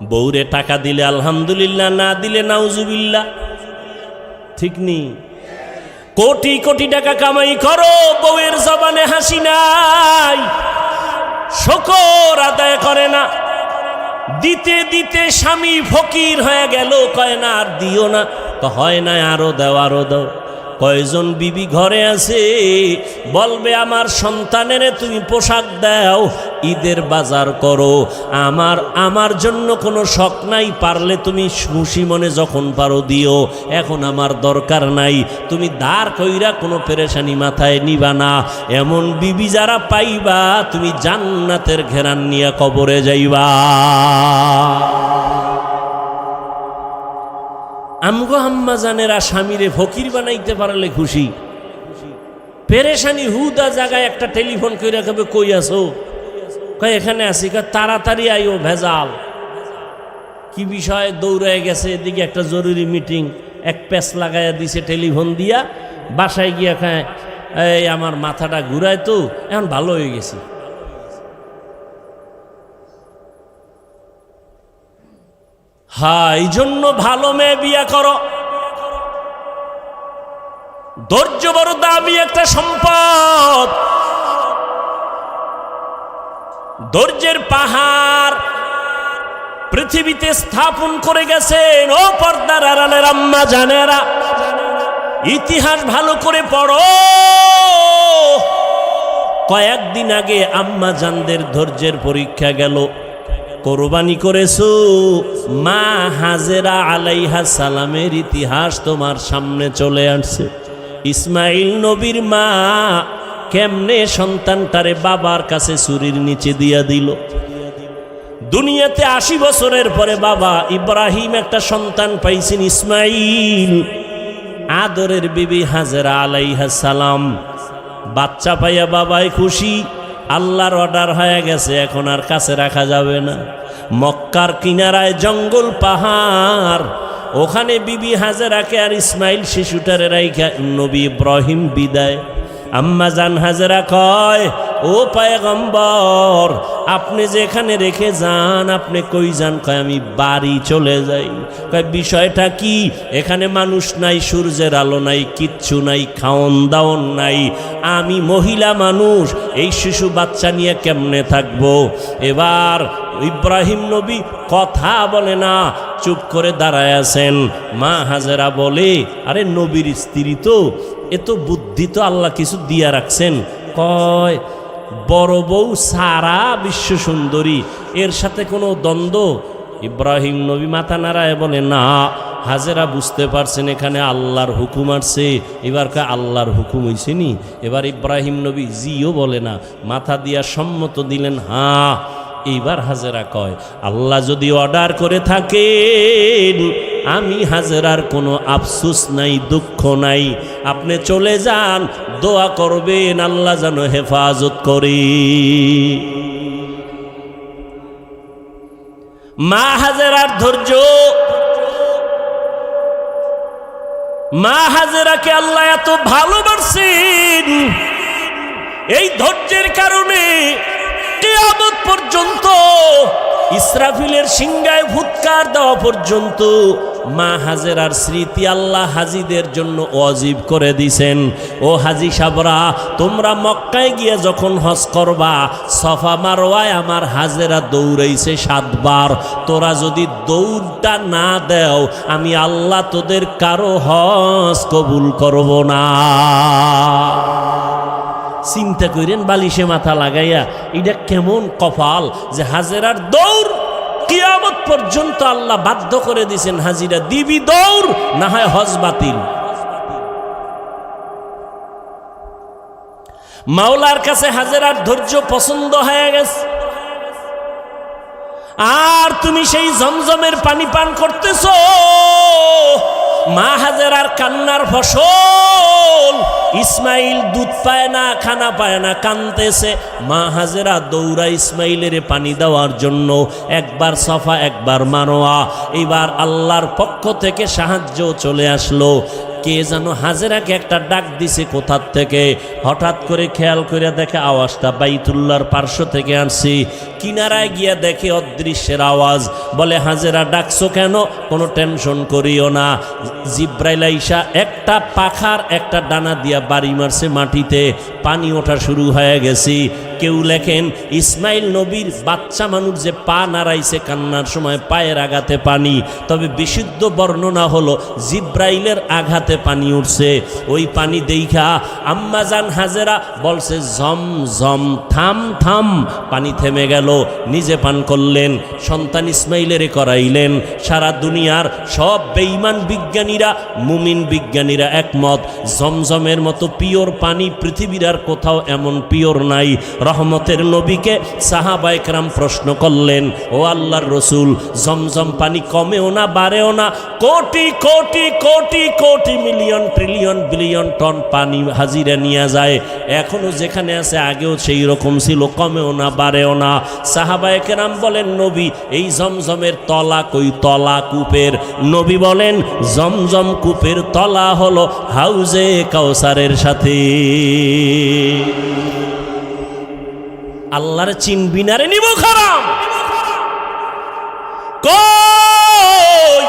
বউরে টাকা দিলে আলহামদুলিল্লাহ, না দিলে নাউজুবিল্লাহ। ঠিক নি? কোটি কোটি টাকা কামাই করো, বউয়ের জবানে হাসি নাই, শুকর আদায় করে না। দিতে দিতে স্বামী ফকির হয়ে গেল, কয় না আর দিও না, তো হয় না আরো দাও আরো দাও। কয়জন বিবি ঘরে আছে বলবে আমার সন্তানেরে তুমি পোশাক দাও, ঈদের বাজার করো, আমার জন্য কোনো শখ নাই, পারলে তুমি খুশি মনে যখন পারো দিও, এখন আমার দরকার নাই। তুমি দাঁড় কইরা কোনো পেরেশানি মাথায় নিবা না। এমন বিবি যারা পাইবা তুমি জান্নাতের ঘেরান নিয়ে কবরে যাইবা। আমগো আম্মা জানেরা স্বামীরে ফকির বানাইতে পারলে খুশি, পেরেশানি হুদা জায়গায় একটা টেলিফোন কইরা কবে কই আছো, কয় এখানে আছি, কয় তাড়াতাড়ি আইও, ভেজাল কি বিষয়, দৌড়ে গেছে এদিকে একটা জরুরি মিটিং, এক প্যাচ লাগাইয়া দিছে টেলিফোন দিয়া, বাসায় গিয়া খায় এই আমার মাথাটা ঘুরায়, তো এখন ভালো হয়ে গেছি। হ্যাঁ, এই জন্য ভালো মেয়ে বিয়া করো। ধৈর্য বড় দামি একটা সম্পদ। ধৈর্যের পাহাড় পৃথিবীতে স্থাপন করে গেছেন ও পর্দার আড়ালের আম্মা জানেরা। ইতিহাস ভালো করে পড়ো। কয়েকদিন আগে আম্মা জানদের ধৈর্যের পরীক্ষা গেল। কোরবানি করেছো, মা হাজেরা আলাইহা সালামের ইতিহাস তোমার সামনে চলে আসছে। ইসমাইল নবীর মা কেমনে সন্তানটারে বাবার কাছে ছুরির নিচে দিয়া দিল। দুনিয়াতে 80 বছরের পরে বাবা ইব্রাহিম একটা সন্তান পাইছেন, ইসমাইল। আদরের বিবি হাজেরা আলাইহা সালাম বাচ্চা পাইয়া বাবাই খুশি। আল্লাহর অর্ডার হয়ে গেছে, এখন আর কাছে রাখা যাবে না। মক্কার কিনারায় জঙ্গল পাহাড়, ওখানে বিবি হাজেরাকে আর ইসমাইল শিশুটারে রাইখা নবী ইব্রাহিম বিদায়। আম্মা জান হাজেরা কয়, ও পয়গম্বর আপনি যেখানে রেখে যান, আপনি কই যান? কয় আমি বাড়ি চলে যাই। কয় বিষয়টা কি? এখানে মানুষ নাই, সূর্যের আলো নাই, কিচ্ছু নাই, খাওন দাওন নাই, আমি মহিলা মানুষ, এই শিশু বাচ্চা নিয়ে কেমনে থাকবো? এবার ইব্রাহিম নবী কথা বলে না, চুপ করে দাঁড়ায় আছেন। মা হাজেরা বলে, আরে নবীর স্ত্রী তো, এত বুদ্ধি তো আল্লাহ কিছু দিয়া রাখছেন। কয় বড় বউ সারা বিশ্ব সুন্দরী, এর সাথে কোনো দ্বন্দ্ব? ইব্রাহিম নবী মাথা নাড়ায় বলে, না। হাজেরা বুঝতে পারছেন এখানে আল্লাহর হুকুম আসছে। এবার কা আল্লাহর হুকুম হইছে নি? এবার ইব্রাহিম নবী জিও বলে না, মাথা দিয়া সম্মত দিলেন, হ্যাঁ। এইবার হাজেরা কয়, আল্লাহ যদি অর্ডার করে থাকেন, আমি হাজেরার কোনো আফসোস নাই, দুঃখ নাই, আপনি চলে যান, দোয়া করবেন আল্লাহ যেন হেফাজত করে। মা হাজেরার ধৈর্য, মা হাজেরাকে আল্লাহ এত ভালোবাসেন, এই ধৈর্যের কারণে কিয়ামত পর্যন্ত, ইসরাফিলের সিংহায় ফুৎকার দেওয়া পর্যন্ত মা হাজেরার স্মৃতি আল্লাহ হাজিদের জন্য ওয়াজিব করে দিছেন। ও হাজি সাবরা, তোমরা মক্কায় গিয়ে যখন হজ করবা, সফা মারওয়ায় আমার হাজেরা দৌড়াইছে 7 বার। তোরা যদি দৌড়টা না দেও, আমি আল্লাহ তোদের কারো হজ কবুল করব না। চিন্তা করেন, বালিশে মাথা লাগাইয়া, এটা কেমন কপাল যে হাজেরার দৌড় কিয়ামত পর্যন্ত আল্লাহ বাধ্য করে দিয়েছেন, হাজিরা দিবি দৌড়, না হয় হজ বাতিল। মাওলার কাছে হাজেরার ধৈর্য পছন্দ হয়ে গেছে। আর তুমি সেই জমজমের পানি পান করতেছ, মা হাজেরার কান্নার ফসল। ইসমাইল দুধ পায় না, খানা পায় না, কানতেছে। মা হাজেরা দৌড়া ইসমাইলের পানি দেওয়ার জন্য, একবার সফা একবার মারোয়া। এবার আল্লাহর পক্ষ থেকে সাহায্য চলে আসলো। কে যেন হাজেরাকে একটা ডাক দিছে কোথার থেকে। হঠাৎ করে খেয়াল করে দেখে আওয়াজটা বাইতুল্লাহর পার্শ্ব থেকে আসছি। কিনারায় গিয়া দেখে অদৃশ্যের আওয়াজ। বলে হাজেরা ডাকছো কেন? কোনো টেনশন করিও না, জিব্রাইল আইসা একটা পাখার একটা ডানা দিয়া বাড়ি মারছে মাটিতে, পানি ওঠা শুরু হয়ে গেছি। কেউ লেখেন ইসমাইল নবীর বাচ্চা মানুষ যে পা নাড়াইছে কান্নার সময় পায়ের আঘাতে পানি, তবে বিশুদ্ধ বর্ণনা হলো জিব্রাইলের আঘাতে পানি উঠছে। ওই পানি দেইখা আম্মাজান হাজেরা বলছে জম জম, থাম থাম। পানি থেমে গেল, নিজে পান করলেন, সন্তান ইসমাইলের করাইলেন। সারা দুনিয়ার সব বেঈমান বিজ্ঞানীরা, মুমিন বিজ্ঞানীরা একমত, জমজমের মতো পিওর পানি পৃথিবীর আর কোথাও এমন পিওর নাই। রহমতের নবীকে সাহাবায়ে কেরাম প্রশ্ন করলেন, ও আল্লাহর রসুল, জমজম পানি কমেও না বাড়েও না, crore crore crore crore million trillion billion ton পানি হাজিরা নিয়ে যায়, এখনো যেখানে আছে আগেও সেই রকম ছিল, কমেও না বাড়েও না। সাহাবায়ে কেরাম বলেন, নবী এই জমজমের তলা কই? তলা কূপের। নবী বলেন, জমজম কূপের তলা হলো হাউজে কাউসারের সাথে। আল্লাহর চিনবি না রে নিব খারাম। কই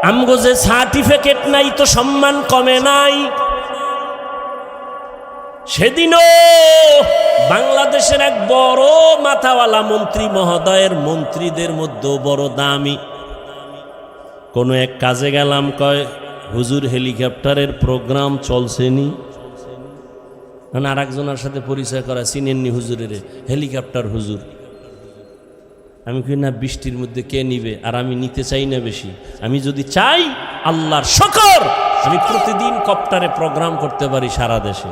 আমগো যে সার্টিফিকেট নাই তো সম্মান কমে নাই। সেদিনও বাংলাদেশের এক বড় মাথাওয়ালা মন্ত্রী মহোদয়ের মন্ত্রীদের মধ্যে বড় দামি কোন এক কাজে গেলাম, কয় হুজুর হেলিকপ্টারের প্রোগ্রাম চলছেনি। আর একজনের সাথে পরিচয় করা, চিনেননি হুজুরের? হেলিকপ্টার হুজুর। আমি কই না, বৃষ্টির মধ্যে কে নিবে? আর আমি নিতে চাই না বেশি। আমি যদি চাই, আল্লাহর শুকর, আমি প্রতিদিন কপ্টারে প্রোগ্রাম করতে পারি সারা দেশে।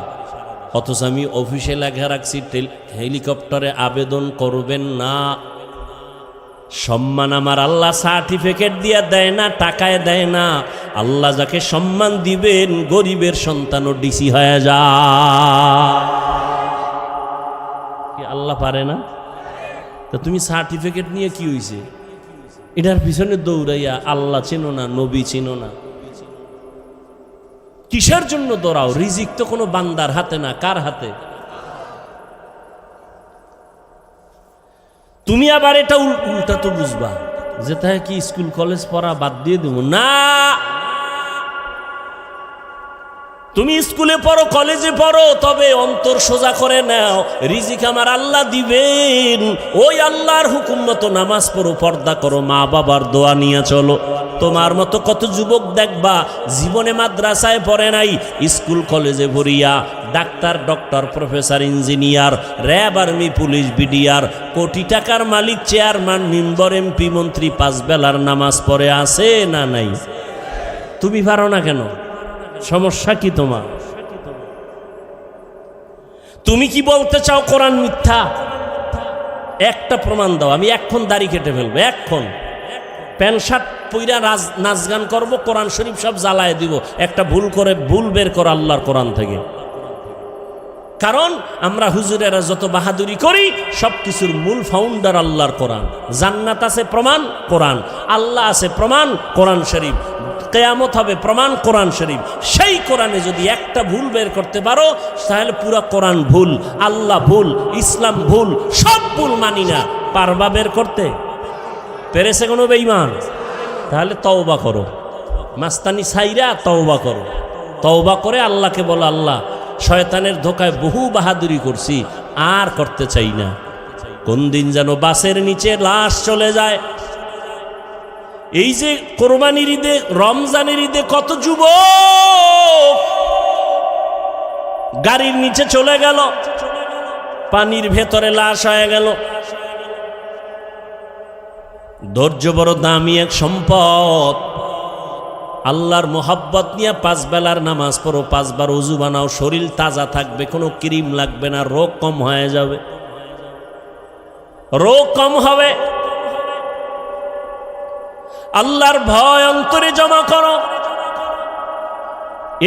অথচ আমি অফিসে লেখা রাখছি হেলিকপ্টারে আবেদন করবেন না। সম্মান আমার আল্লাহ সার্টিফিকেট দিয়ে দেয় না, টাকায় দেয় না। আল্লাহ যাকে সম্মান দিবেন, গরিবের সন্তানও ডিসি হয়ে যায়। কি আল্লাহ পারে না? তা তুমি সার্টিফিকেট নিয়ে কি হয়েছে? এটার পিছনে দৌড়াইয়া আল্লাহ চিনো না, নবী চিনো না, কিসের জন্য দৌড়াও? রিজিক তো কোনো বান্দার হাতে না, কার হাতে? তুমি আবার এটা উল্টা তো বুঝবা যে তাই কি স্কুল কলেজ পড়া বাদ দিয়ে দেব না। তুমি স্কুলে পড়ো, কলেজে পড়ো, তবে অন্তর সোজা করে নাও, রিজিক আমার আল্লাহ দিবেন। ওই আল্লাহর হুকুম মতো নামাজ পড়ো, পর্দা করো, মা বাবার দোয়া নিয়ে চলো। তোমার মতো কত যুবক দেখবা জীবনে মাদ্রাসায় পড়ে নাই, স্কুল কলেজে ভরিয়া doctor, doctor, professor, engineer, RAB, army, police, BDR, কোটি টাকার মালিক, চেয়ারম্যান, মেম্বার, এমপি, মন্ত্রী, 5 বেলার নামাজ পড়ে আছে না নাই? তুমি পারো না কেন? সমস্যা কি তোমার? তুমি কি বলতে চাও কোরআন মিথ্যা? একটা প্রমাণ দাও, আমি এখন দাড়ি কেটে ফেলবো, এখন প্যান্ট শার্ট পইরা নাচ গান করবো, কোরআন শরীফ সব জ্বালায় দিব। একটা ভুল বের করো আল্লাহর কোরআন থেকে। কারণ আমরা হুজুরেরা যত বাহাদুরি করি, সব কিছুর মূল ফাউন্ডার আল্লাহর কোরআন। জান্নাত আছে প্রমাণ কোরআন, আল্লাহ আছে প্রমাণ কোরআন শরীফ, কিয়ামত হবে প্রমাণ কোরআন শরীফ। সেই কোরআনে যদি একটা ভুল বের করতে পারো, তাহলে পুরো কোরআন ভুল, আল্লাহ ভুল, ইসলাম ভুল, সব ভুল মানি না। পারবা বের করতে? পেরেছে কোনো বেঈমান? তাহলে তওবা করো, মাস্তানি ছাইরা তওবা করো। তওবা করে আল্লাহকে বলো, আল্লাহ শয়তানের ধোকায় বহু বাহাদুরি করছি, আর করতে চাই না। কোন দিন যেন বাসের নিচে লাশ চলে যায়। এই যে কোরবানির ঈদে, রমজানের ঈদে কত যুবক গাড়ির নিচে চলে গেল, পানির ভেতরে লাশ হয়ে গেল। ধৈর্য বড় দামি এক সম্পদ। আল্লাহর মোহাব্বত নিয়ে 5 বেলার নামাজ পড়ো, 5 বার ওযু বানাও, শরীর তাজা থাকবে, কোনো ক্রিম লাগবে না, রোগ কম হয়ে যাবে, রোগ কম হবে। আল্লাহর ভয় অন্তরে জমা করো।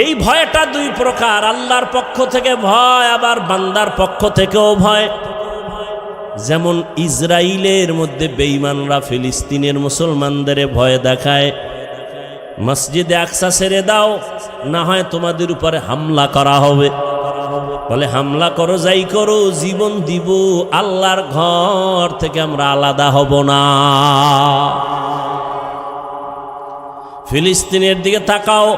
এই ভয়টা 2 প্রকার, আল্লাহর পক্ষ থেকে ভয়, আবার বান্দার পক্ষ থেকেও ভয়। যেমন ইসরায়েলের মধ্যে বেঈমানরা ফিলিস্তিনের মুসলমানদের ভয় দেখায়, মসজিদে আকসা ছেড়ে দাও, না হয় তোমাদের উপরে হামলা করা হবে। বলে হামলা করো, যাই করো, জীবন দিব, আল্লাহর ঘর থেকে আমরা আলাদা হব না। ফিলিস্তিনের দিকে তাকাও,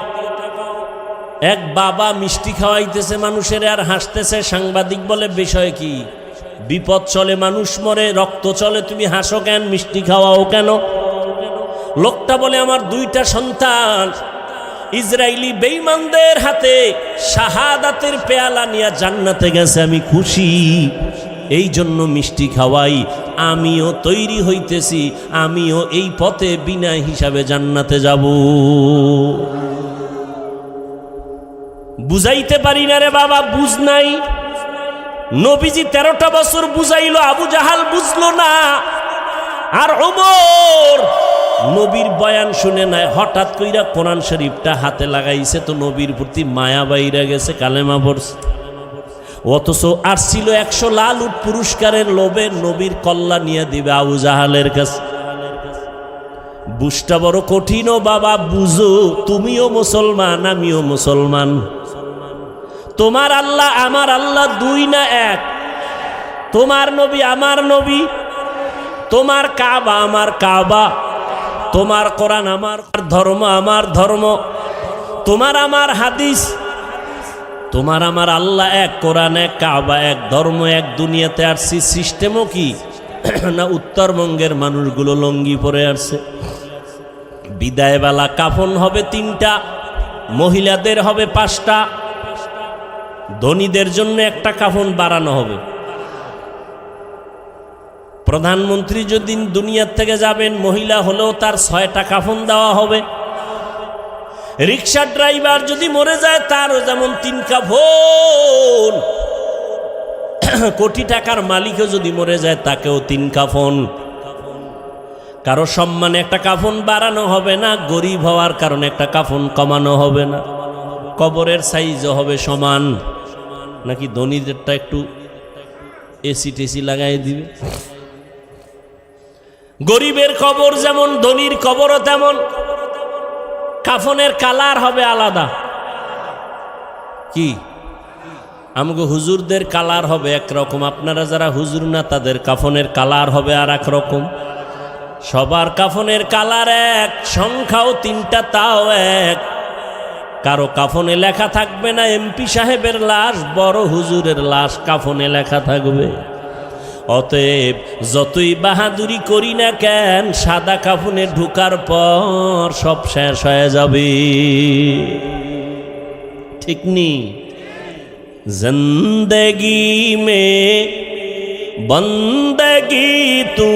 এক বাবা মিষ্টি খাওয়াইতেছে মানুষের আর হাসতেছে। সাংবাদিক বলে বিষয় কি? বিপদ চলে, মানুষ মরে, রক্ত চলে, তুমি হাসো কেন, মিষ্টি খাওয়াও কেন? লোকটা বলে আমার 2টা সন্তান ইসরায়েলি বেঈমানদের হাতে শাহাদাতের পেয়ালা নিয়ে জান্নাতে গেছে, আমি খুশি, এই জন্য মিষ্টি খাওয়াই। আমিও তৈরি হইতেছি, আমিও এই পথে বিনা হিসাবে জান্নাতে যাব। বুঝাইতে পারি না রে বাবা, বুঝ নাই। নবীজি 13টা বছর বুঝাইলো, আবু জাহাল বুঝলো না। আর ওমর নবীর বয়ান শুনে নাই, হঠাৎ কইরা কোরআন শরীফটা হাতে লাগাইছে, তো নবীর প্রতি মায়া বাইরা গেছে, কালেমা পড়ছে। অথচ আর ছিল 100 লাল উট পুরস্কারের লোভে নবীর কল্লা নিয়ে দিবে আবু জাহালের কাছে। বুঝটা বড় কঠিন ও বাবা, বুঝো, তুমিও মুসলমান, আমিও মুসলমান। তোমার আল্লাহ আমার আল্লাহ 2 না 1? তোমার নবী আমার নবী, তোমার কাবা আমার কাবা, তোমার কোরআন আমার ধর্ম, আমার ধর্ম, তোমার আমার হাদিস, তোমার আমার আল্লাহ এক, কোরআন এক, কাবা এক, ধর্ম এক। দুনিয়াতে আসছি সিস্টেমও কি না উত্তরবঙ্গের মানুষগুলো লঙ্গি পরে আসছে। বিদায়বেলা কাফন হবে 3টা, মহিলাদের হবে 5টা, ধনীদের জন্য একটা কাফন বাড়ানো হবে। প্রধানমন্ত্রী যদি দুনিয়ার থেকে যাবেন, মহিলা হলেও তার 6টা কাফন দেওয়া হবে। রিক্সা ড্রাইভার যদি মরে যায়, তারও যেমন 3 কাফন। কোটি টাকার মালিকও যদি মরে যায়, তাকেও 3 কাফন। কারো সম্মানে একটা কাফন বাড়ানো হবে না, গরিব হওয়ার কারণে একটা কাফন কমানো হবে না। কবরের সাইজও হবে সমান, নাকি ধনীদেরটা একটু এসি টেসি লাগাই দিবে। গরিবের কবর যেমন, ধনীর কবরও তেমন। কাফনের কালার হবে আলাদা। কি আমগো হুজুরদের কালার হবে একরকম, আপনারা যারা হুজুর না তাদের কাফনের কালার হবে আর এক রকম। সবার কাফনের কালার এক, সংখ্যাও 3টা, তাও এক। কারো কাফনে লেখা থাকবে না এমপি সাহেবের লাশ, বড় হুজুরের লাশ কাফনে লেখা থাকবে। অতএব যতই বাহাদুরি করি না কেন, সাদা কাফনে ঢুকার পর সব শেষ হয়ে যাবে, ঠিক নি? জিন্দেগি মে বন্দগি তু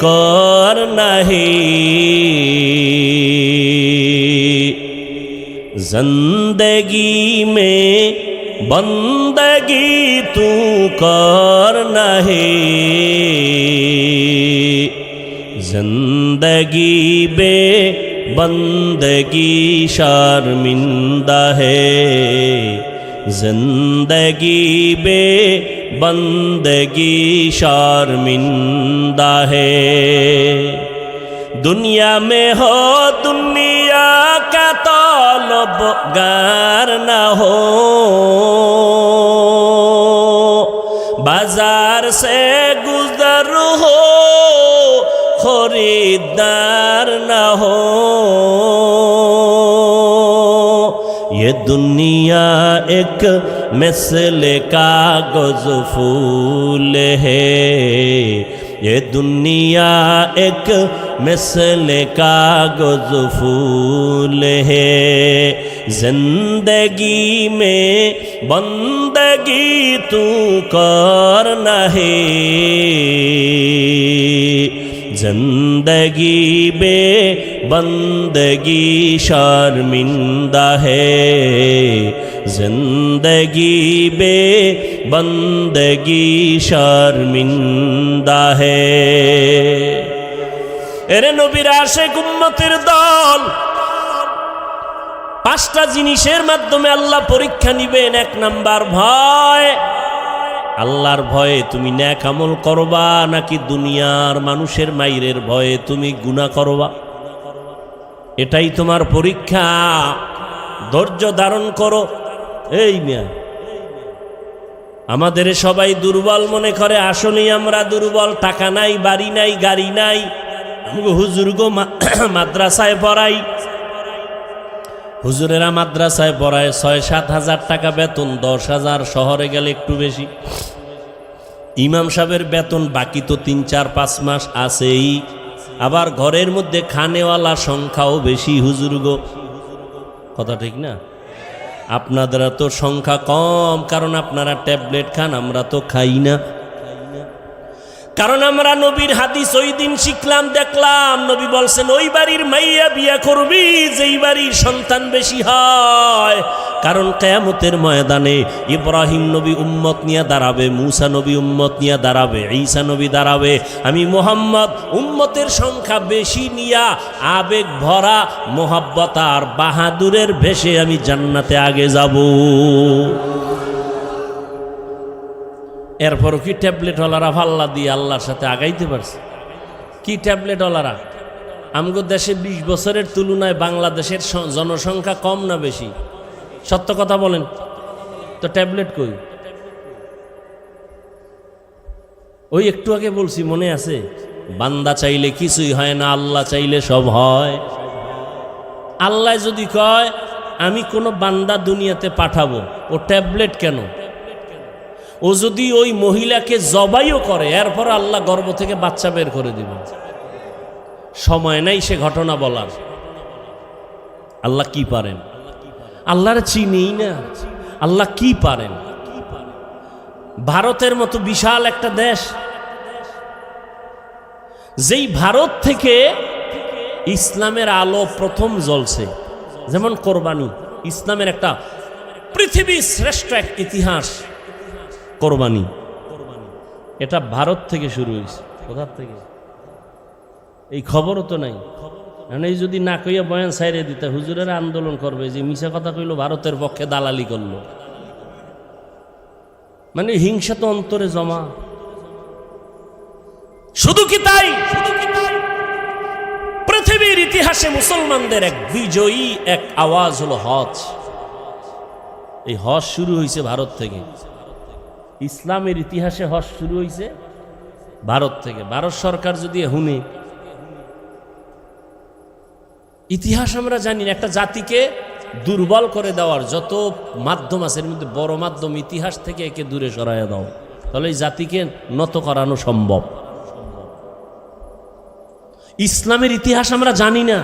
কর নাহি, জিন্দেগি মে বন্দগি তু কর নাহি, জিন্দগি বে বন্দগি শর্মিন্দা হে, জিন্দগি বে বন্দগি शर्मिंदा है। दुनिया में हो दुनिया का तलबगार न हो, बाजार से गुजर हो खरीदार न हो। ये दुनिया एक मिसल कागज फूल है, ये दुनिया एक मिसल कागज फूल है। जिंदगी में बंदगी तू कर नहीं, जिंदगी बे बंदगी शर्मिंदा है, जिंदगी बे बंदगी शर्मिंदा है। এরে নবীর আশিক উম্মতের দল, 5টা জিনিসের মাধ্যমে আল্লাহ পরীক্ষা নিবেন। 1 নাম্বার ভয়। আল্লাহর ভয়ে তুমি নেক আমল করবা, নাকি দুনিয়ার মানুষের মাইরের ভয়ে তুমি গুনাহ করবা? এটাই তোমার পরীক্ষা, ধৈর্য ধারণ করো। এই মিয়া, আমাদের সবাই দুর্বল মনে করে, আসলেই আমরা দুর্বল। টাকা নাই, বাড়ি নাই, গাড়ি নাই। হুজুর গো মাদ্রাসায় পড়াই, হুজুরেরা মাদ্রাসায় পড়ায় ৬-৭ হাজার টাকা বেতন, ১০,০০০, শহরে গেলে একটু বেশি। ইমাম সাহেবের বেতন বাকি তো ৩-৪-৫ মাস আছেই। আবার ঘরের মধ্যে খানেওয়ালা সংখ্যাও বেশি। হুজুর গো, কথা ঠিক না? আপনাদের তো সংখ্যা কম, কারণ আপনারা ট্যাবলেট খান, আমরা তো খাই না। কারণ আমরা নবীর হাদিস ওই দিন শিখলাম, দেখলাম। নবী বলছেন, ওই বাড়ির মাইয়া বিয়া করবি যেই বাড়ির সন্তান বেশি হয়। কারণ কিয়ামতের ময়দানে ইব্রাহিম নবী উম্মত নিয়ে দাঁড়াবে, মূসা নবী উম্মত নিয়ে দাঁড়াবে, ঈসা নবী দাঁড়াবে। আমি মুহাম্মদ উম্মতের সংখ্যা বেশি নিয়া আবেগ ভরা মোহাব্বত আর বাহাদুরের ভেসে আমি জান্নাতে আগে যাব। এরপরও কি ট্যাবলেটওয়ালারা ফাল্লা দিয়ে আল্লাহর সাথে আগাইতে পারছে? কি ট্যাবলেটওয়ালারা? আমগো দেশে ২০ বছরের তুলনায় বাংলাদেশের জনসংখ্যা কম না বেশি? সত্য কথা বলেন তো, ট্যাবলেট কই? ওই একটু আগে বলছি, মনে আছে? বান্দা চাইলে কিছুই হয় না, আল্লাহ চাইলে সব হয়। আল্লাহ যদি কয় আমি কোনো বান্দা দুনিয়াতে পাঠাবো, ও ট্যাবলেট কেন? ও যদি ওই মহিলাকে জবাইও করে, এরপর আল্লাহ গর্ভ থেকে বাচ্চা বের করে দিবে। সময় নাই সে ঘটনা বলার। আল্লাহ কি পারেন? আল্লাহর চিনিই না, আল্লাহ কি পারেন? ভারতের মতো বিশাল একটা দেশ, যেই ভারত থেকে ইসলামের আলো প্রথম জ্বলছে, যেমন কোরবানি, ইসলামের একটা পৃথিবীর শ্রেষ্ঠ এক ইতিহাস কোরবানি। এটা ভারত থেকে শুরু হয়েছে। কোথা থেকে? এই খবরও তো নাই। এই যদি না কইয়া বয়ান সাইরে দিতে, হুজুরেরা আন্দোলন করবে যে মিছা কথা কইল, ভারতের পক্ষে দালালি করলো। মানে হিংসা তো অন্তরে জমা। শুধু কি তাই? পৃথিবীর ইতিহাসে মুসলমানদের এক বিজয়ী এক আওয়াজ হলো হজ। এই হজ শুরু হয়েছে ভারত থেকে। ইসলামের ইতিহাসে হজ শুরু হয়েছে ভারত থেকে। ভারত সরকার যদি হুনে, ইতিহাস আমরা জানি না। একটা জাতিকে দুর্বল করে দেওয়ার যত মাধ্যম আছে, এর মধ্যে বড় মাধ্যম ইতিহাস থেকে একে দূরে সরাইয়া দাও, তাহলে এই জাতিকে নত করানো সম্ভব। ইসলামের ইতিহাস আমরা জানি না,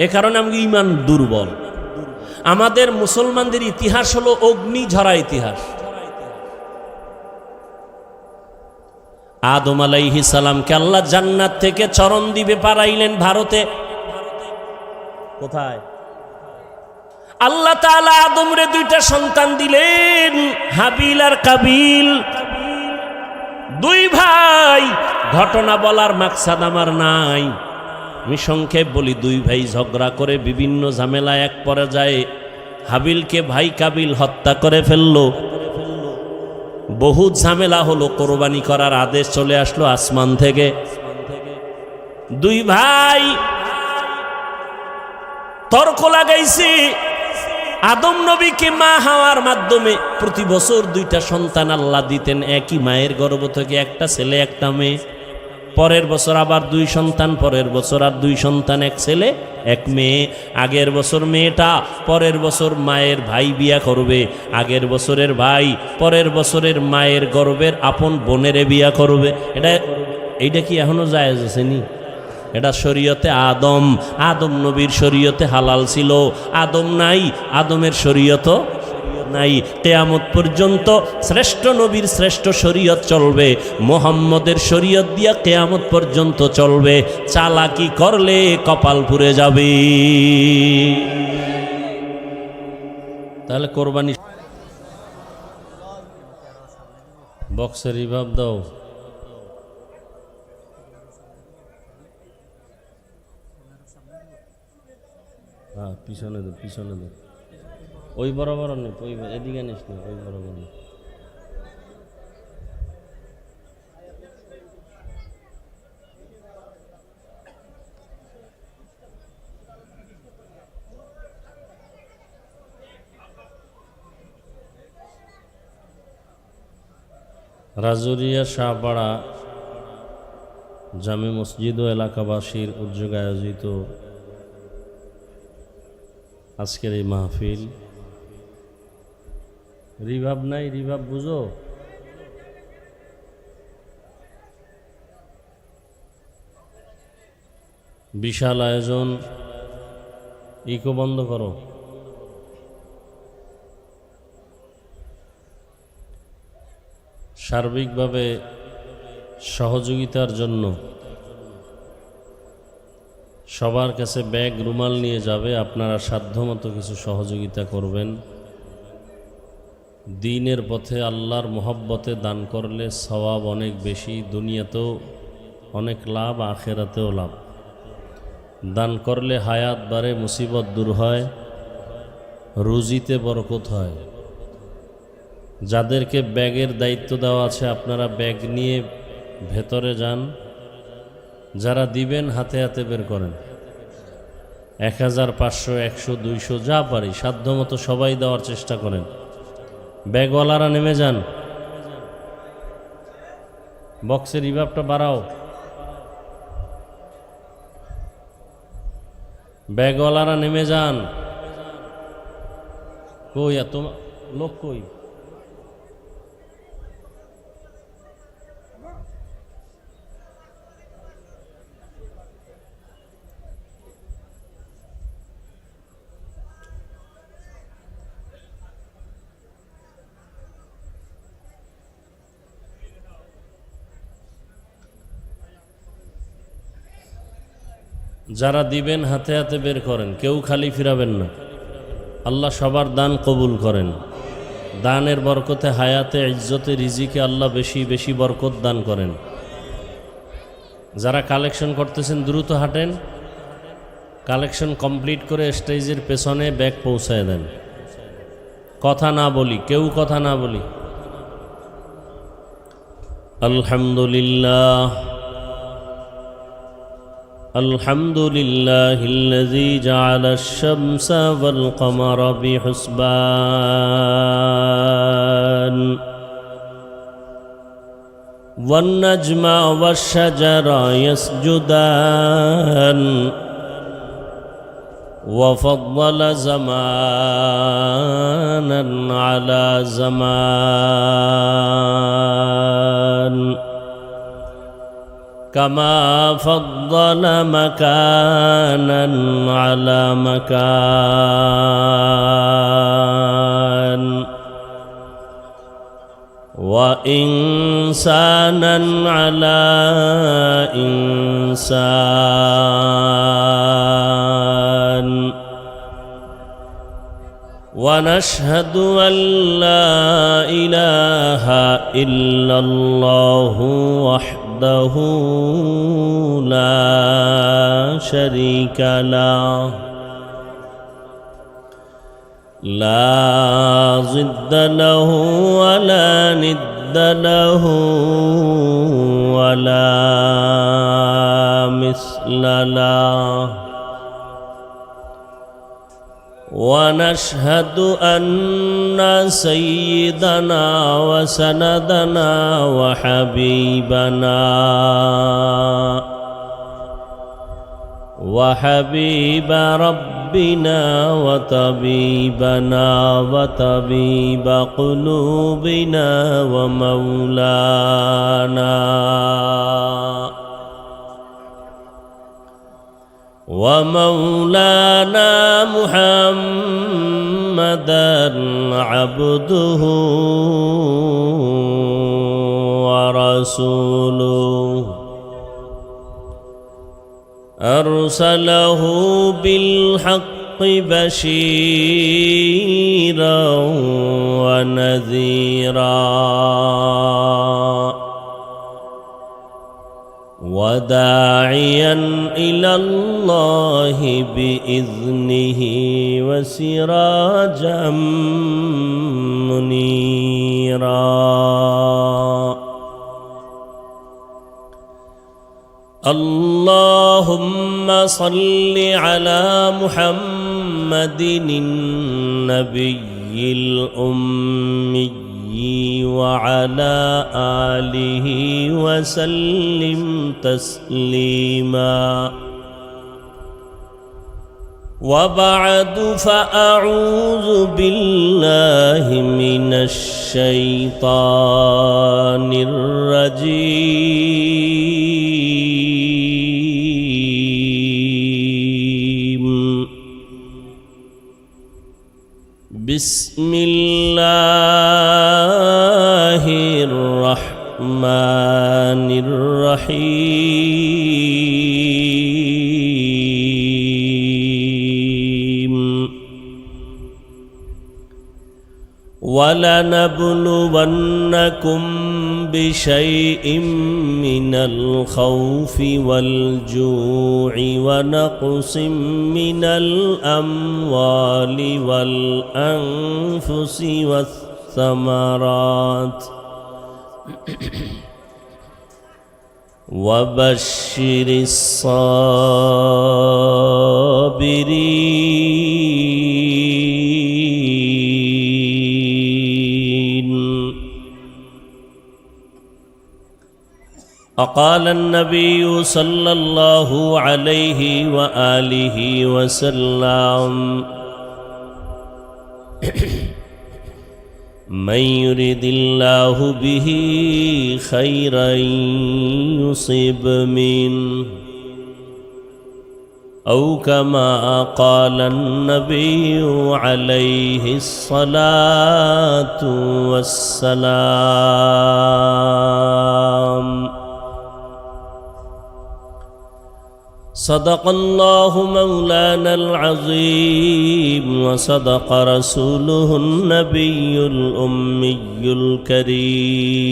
এ কারণে আমাদের ঈমান দুর্বল। আমাদের মুসলমানদের ইতিহাস হলো অগ্নি ঝরা ইতিহাস। আদম আলাইহিস সালামকে আল্লাহ জান্নাত থেকে চরণ দ্বীপে পাঠাইলেন ভারতে। কোথায়? আল্লাহ তাআলা আদমরে 2টা সন্তান দিলেন, হাবিল আর কাবিল, 2 ভাই। ঘটনা বলার মাকসাদ আমার নাই, আমি সংক্ষেপ বলি। 2 ভাই ঝগড়া করে বিভিন্ন ঝামেলায় এক পর্যায়ে হাবিলকে ভাই কাবিল হত্যা করে ফেললো। বহু ঝামেলা হলো, কোরবানি করার আদেশ চলে আসলো আসমান থেকে। 2 ভাই তর্ক লাগাইছে। আদম নবীকে মা হাওয়ার মাধ্যমে প্রতি বছর 2টা সন্তান আল্লাহ দিতেন, একই মায়ের গর্ভ থেকে, একটা ছেলে একটা মেয়ে। পরের বছর আবার 2 সন্তান, পরের বছর আর 2 সন্তান, এক ছেলে এক মেয়ে। আগের বছর মেয়েটা, পরের বছর মায়ের ভাই বিয়া করবে। আগের বছরের ভাই পরের বছরের মায়ের গর্ভের আপন বোনের বিয়া করবে। এইটা কি এখনো জায়েজ আছে নি? এটা শরীয়তে আদম নবীর শরীয়তে হালাল ছিল। আদম নাই, আদমের শরীয়ত নাই। কিয়ামত পর্যন্ত শ্রেষ্ঠ নবীর শ্রেষ্ঠ শরীয়ত চলবে, মুহাম্মদের শরীয়ত দিয়া কিয়ামত পর্যন্ত চলবে। চালাকি করলে কপাল পুড়ে যাবে। তাহলে কোরবানি বক্সের রিভাব দাও। হ্যাঁ, পিছনে দে, পিছনে দে। ওই বরাবর নেই, ওই এদিকে নিস না, ওই বরাবর নেই। রাজুরিয়া শাহপাড়া জামে মসজিদ ও এলাকাবাসীর উদ্যোগে আয়োজিত আজকের এই মাহফিল, রিভাব নাই, রিভাব বুঝো? বিশাল আয়োজন, ইকো বন্ধ করো। সার্বিকভাবে সহযোগিতার জন্য সবার কাছে ব্যাগ রুমাল নিয়ে যাবে, আপনারা সাধ্যমতো কিছু সহযোগিতা করবেন। দ্বীনের পথে আল্লাহর মহব্বতে দান করলে সওয়াব অনেক বেশি, দুনিয়াতেও অনেক লাভ, আখেরাতেও লাভ। দান করলে হায়াত বাড়ে, মুসিবত দূর হয়, রুজিতে বরকত হয়। যাদেরকে ব্যাগের দায়িত্ব দেওয়া আছে আপনারা ব্যাগ নিয়ে ভেতরে যান। যারা দিবেন হাতে হাতে বের করেন। 1000, 500, 100, 200 যা পারি সাধ্যমতো সবাই দেওয়ার চেষ্টা করেন। ব্যাগওয়ালারা নেমে যান, বক্সের রিভাবটা বাড়াও। ব্যাগওয়ালারা নেমে যান। কই এত লোক কই? যারা দিবেন হাতে হাতে বের করেন, কেউ খালি ফিরাবেন না। আল্লাহ সবার দান কবুল করেন। দানের বরকতে হায়াতে, ইজ্জতে, রিজিকে আল্লাহ বেশি বেশি বরকত দান করেন। যারা কালেকশন করতেছেন দ্রুত হাঁটেন, কালেকশন কমপ্লিট করে স্টেজের পেছনে ব্যাগ পৌঁছায় দেন। কথা না বলি, কেউ কথা না বলি। আলহামদুলিল্লাহ الحمد لله الذي جعل الشمس والقمر بحسبان والنجم والشجر يسجدان وفضل زمانا على زمان كما فضل مكانا على مكان وإنسانا على إنسان ونشهد أن لا إله إلا الله وحده لا شريك له لا ضد له ولا ند له ولا مثل له ونشهد أن سيدنا وسندنا وحبيب ربنا وطبيبنا وطبيب قلوبنا ومولانا محمدا عبده ورسوله أرسله بالحق بشيرا ونذيرا وداعيا إلى الله بإذنه وسراجا منيرا اللهم صل على محمد النبي الأمي وعلى آله وسلم تسليما وبعد فأعوذ بالله من الشيطان الرجيم بسم الله الرحمن الرحيم ولنبلونكم بشيء من الخوف والجوع ونقص من الأموال والأنفس والثمرات وبشر الصابرين. وقال النبي صلى الله عليه وآله وسلم من يرد الله به خيرا يصب منه أو كما قال النبي عليه الصلاة والسلام. صدق الله مولانا العظيم وصدق رسوله النبي الأمي الكريم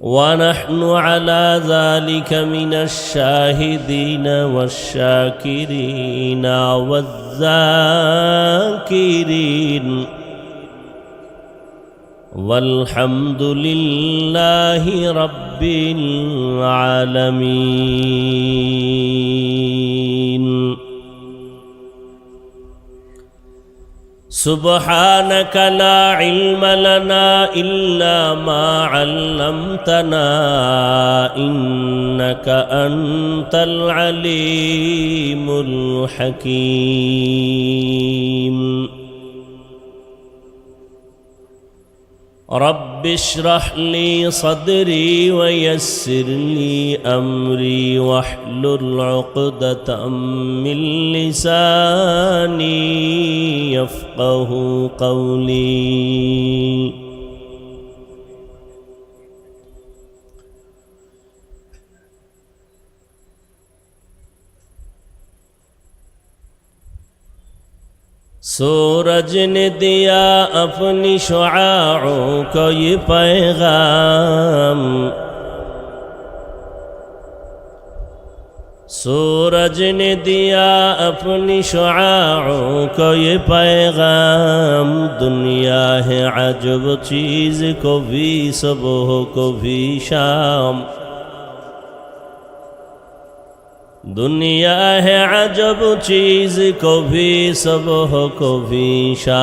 ونحن على ذلك من الشاهدين والشاكرين والذاكرين والحمد لله رب العالمين. سبحانك لا علم لنا إلا ما علمتنا إنك أنت العليم الحكيم. رب اشرح لي صدري ويسر لي أمري واحلل عقدة من لساني يفقه قولي. सूरज ने दिया अपनी शुआओं को ये पैगाम, सूरज ने दिया अपनी शुआओं को ये पैगाम। दुनिया है अजब चीज़ को भी सुबह को भी शाम, दुनिया है अजब चीज़ को भी सुबह को भी शाम।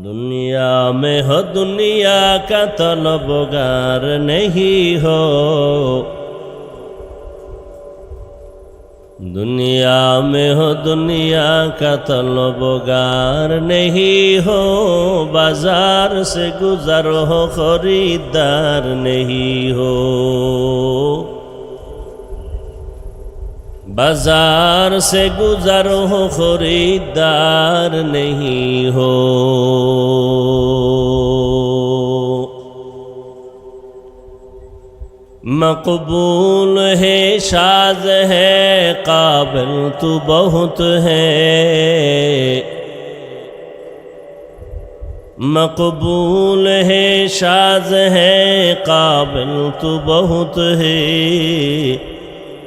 दुनिया में हो दुनिया का तलबगार नहीं हो, दुनिया में हो दुनिया का तलबगार नहीं हो। बाजार से गुजर हो खरीदार नहीं हो, बाजार से गुजर हो खरीदार नहीं हो। मकबूल है शाज़ है काबिल तू बहुत है, मकबूल है शाज़ है काबिल तू बहुत है।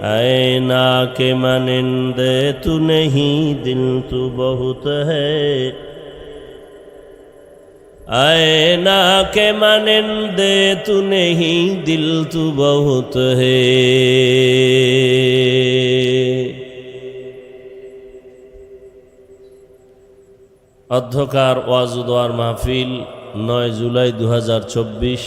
ऐना के मानिंदे तू नहीं दिल तू बहुत है, आए ना के मानिंदे तू नहीं दिल तू बहुत है। অধ্যকার ওয়াজ ও দোয়ার মাহফিল 9 জুলাই 2024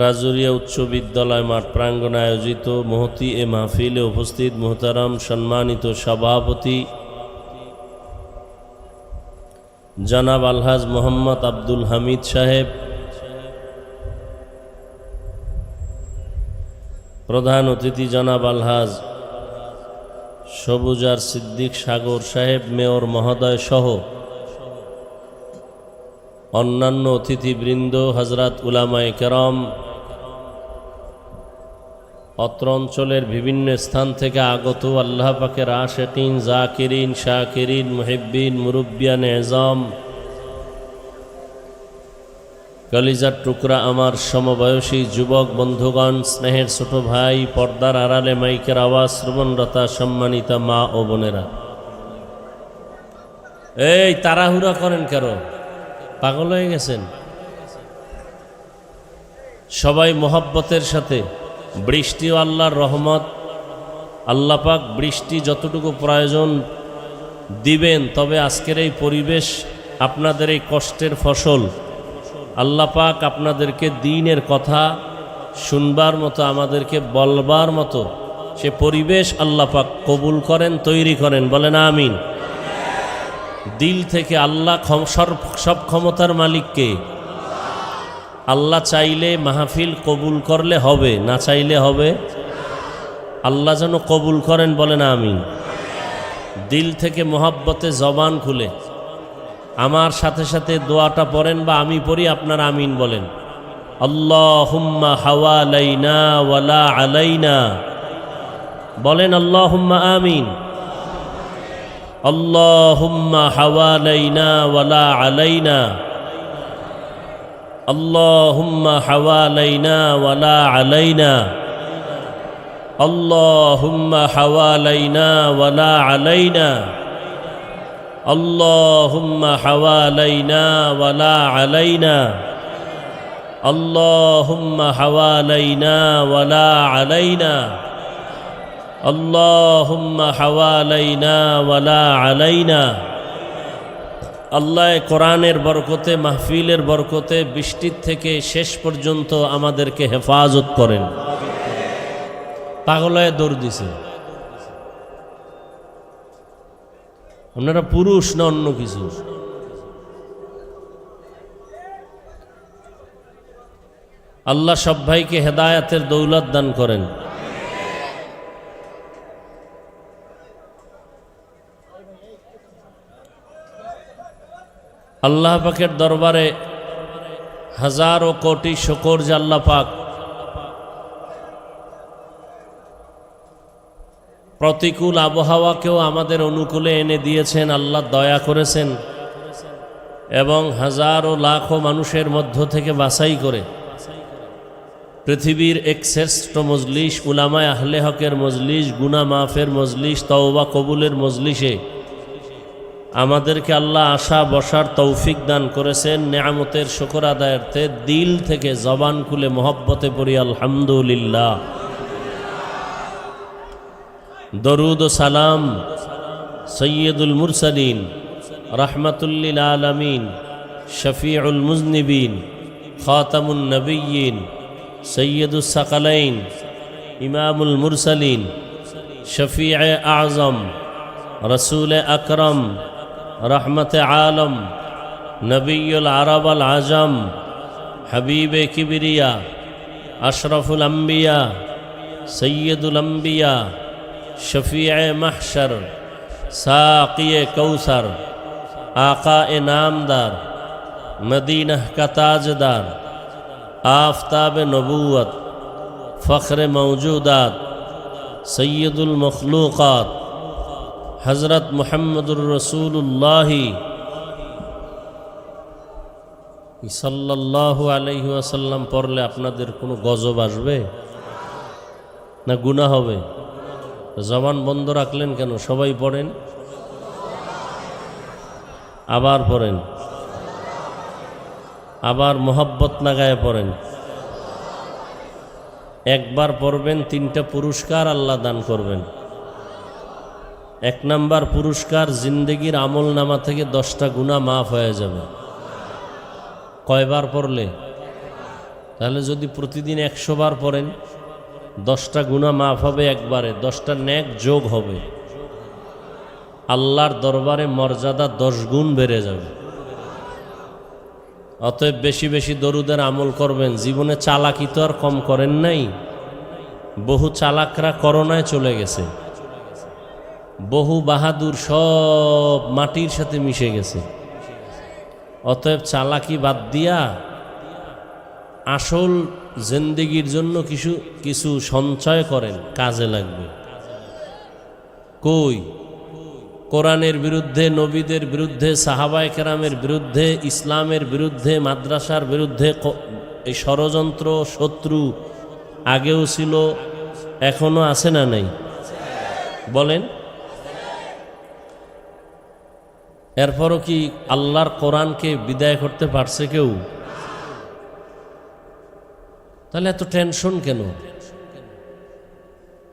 রাজুরিয়া উচ্চ বিদ্যালয় মাঠ প্রাঙ্গণে আয়োজিত মহতি এ মাহফিলে উপস্থিত মোহতারাম সম্মানিত সভাপতি জনাব আলহাজ মোহাম্মদ আব্দুল হামিদ সাহেব, প্রধান অতিথি জনাব আলহাজ সবুজার সিদ্দিক সাগর সাহেব মেয়র মহোদয় সহ অন্যান্য অতিথিবৃন্দ, হজরত উলামায়ে কেরাম, অত্র অঞ্চলের বিভিন্ন স্থান থেকে আগত আল্লাহ পাকের আশিকিন, জাকিরিন, শাকিরিন, মুহিব্বিন, মুরব্বিয়ান এজাম, কলিজার টুকরা আমার সমবয়সী যুবক বন্ধুগণ, স্নেহের ছোট ভাই, পর্দার আড়ালে মাইকের আওয়াজ শ্রবণরতা সম্মানিতা মা ও বোনেরা, এই তাড়াহুড়া করেন কেন? পাগল হয়ে গেছেন? সবাই মোহাব্বতের সাথে, বৃষ্টি ও আল্লাহর রহমত, আল্লাহ পাক বৃষ্টি যতটুকু প্রয়োজন দিবেন, তবে আজকের এই পরিবেশ আপনাদের এই কষ্টের ফসল। আল্লাহ পাক আপনাদেরকে দ্বীনের কথা শুনবার মতো, আমাদেরকে বলবার মতো সে পরিবেশ আল্লাহ পাক কবুল করেন, তৈরি করেন, বলেন আমিন। দিল থেকে আল্লাহ সব ক্ষমতার মালিককে, আল্লাহ চাইলে মাহফিল কবুল করলে হবে, না চাইলে হবে। আল্লাহ যেন কবুল করেন, বলেন আমিন। দিল থেকে মোহাব্বতে জবান খুলে আমার সাথে সাথে দোয়াটা পড়েন, বা আমি পড়ি, আপনারা আমিন বলেন। আল্লাহুম্মা হাওয়ালাইনা ওয়ালা আলাইনা, বলেন আল্লাহুম্মা আমিন। আল্লাহুম্মা হাওয়ালাইনা ওয়ালা আলাইনা, আল্লাহুম্মা হাওয়ালাইনা ওয়ালা আলাইনা, আল্লাহুম্মা হাওয়ালাইনা ওয়ালা আলাইনা, আল্লাহুম্মা হাওয়ালাইনা ওয়ালা আলাইনা, আল্লাহুম্মা হাওয়ালাইনা ওয়ালা আলাইনা, আল্লাহুম্মা হাওয়ালাইনা ওয়ালা আলাইনা। আল্লাহ কোরআনের বরকতে, মাহফিলের বরকতে বৃষ্টির থেকে শেষ পর্যন্ত আমাদেরকে হেফাজত করেন। পাগলায় দৌড় দিছে। আপনারা পুরুষ না অন্য কিছু? আল্লাহ সব ভাইকে হেদায়াতের দৌলত দান করেন। আল্লাহ পাকের দরবারে হাজারো কোটি শুকর যে আল্লাহ পাক প্রতিকূল আবহাওয়াকেও আমাদের অনুকূলে এনে দিয়েছেন, আল্লাহ দয়া করেছেন, এবং হাজারো লাখো মানুষের মধ্য থেকে বাছাই করে পৃথিবীর এক শ্রেষ্ঠ মজলিস, উলামায়ে আহলে হকের মজলিস, গুনাহ মাফের মজলিস, তওবা কবুলের মজলিসে আমাদেরকে আল্লাহ আশা বসার তৌফিক দান করেছেন। নেয়ামতের শুকর আদায়ার্থে দিল থেকে জবান খুলে মোহব্বতে পড়ি আলহামদুলিল্লাহ। দরুদ ও সালাম সৈয়দুল মুরসালিন, রাহমাতুল্লিল আলামিন, শফিউল মুজনিবিন, খাতামুন নবিয়্যিন, সৈয়দুস সাকালাইন, ইমামুল মুরসালিন, শফিয়ে আজম, রসুল আকরম, রহমত আলম, নবীল আরব আল আজম, হাবিবে কিবরিয়া, আশরফুল আম্বিয়া, সৈয়দুল আম্বিয়া, শফিয়ে মাহশর, সাকিয়ে কৌসর, আকায়ে নামদার, মদীনাহ কা তাজদার, आफताब नबूवत, फ़ख्र मौजूदात, सैयदुल मखलूक़ात, हज़रत मुहम्मदुर रसूलुल्लाही সাল্লাল্লাহু আলাইহি ওয়াসাল্লাম পড়লে আপনাদের কোনো গজব আসবে না গুনাহ হবে? জবান বন্ধ রাখলেন কেন? সবাই পড়েন। আবার পড়েন, আবার মোহাব্বত লাগায় পড়েন। একবার পড়বেন, 3টা পুরস্কার আল্লাহ দান করবেন। 1 নাম্বার পুরস্কার, জিন্দেগির আমল নামা থেকে 10টা গুনাহ মাফ হয়ে যাবে। কয়বার পড়লে? তাহলে যদি প্রতিদিন 100 বার পড়েন, 10টা গুনাহ মাফ হবে একবারে, 10টা নেক যোগ হবে। আল্লাহর দরবারে মর্যাদা 10 গুণ বেড়ে যাবে। অতএব বেশি বেশি দরুদের আমল করবেন। জীবনে চালাকি তো আর কম করেন নাই। বহু চালাকরা করোনায় চলে গেছে, বহু বাহাদুর সব মাটির সাথে মিশে গেছে। অতএব চালাকি বাদ দিয়া আসল জিন্দেগির জন্য কিছু সঞ্চয় করেন, কাজে লাগবে। কই? কোরআনের বিরুদ্ধে, নবীদের বিরুদ্ধে, সাহাবায়ে কেরামের বিরুদ্ধে, ইসলামের বিরুদ্ধে, মাদ্রাসার বিরুদ্ধে এই ষড়যন্ত্র, শত্রু আগেও ছিল, এখনো আছে না নাই? বলেন। এরপরও কি আল্লাহর কোরআনকে বিদায় করতে পারছে কেউ? তাহলে এত টেনশন কেন?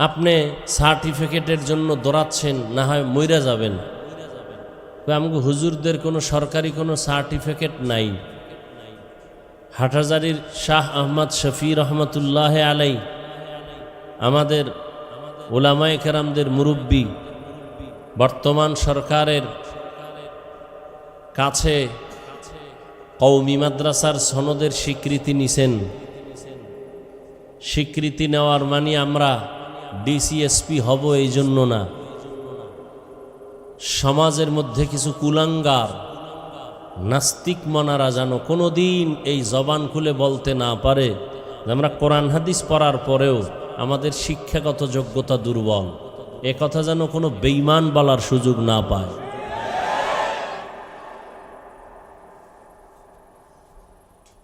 আপনি সার্টিফিকেটের জন্য দৌড়াচ্ছেন, না হয় মইরা যাবেন। আমাকে হুজুরদের কোনো সরকারি কোনো সার্টিফিকেট নাই। হাটহাজারীর শাহ আহমদ শফি রহমতুল্লাহ আলাই, আমাদের উলামায়ে কেরামদের মুরব্বী, বর্তমান সরকারের কাছে কওমি মাদ্রাসার সনদের স্বীকৃতি নিছেন। স্বীকৃতি নেওয়ার মানে আমরা ডিসিএসপি হব এই জন্য না। সমাজের মধ্যে কিছু কুলাঙ্গার নাস্তিক মনারা যেন কোনোদিন এই জবান খুলে বলতে না পারে যে আমরা কোরআন হাদিস পড়ার পরেও আমাদের শিক্ষাগত যোগ্যতা দুর্বল। এ কথা যেন কোনো বেঈমান বলার সুযোগ না পায়।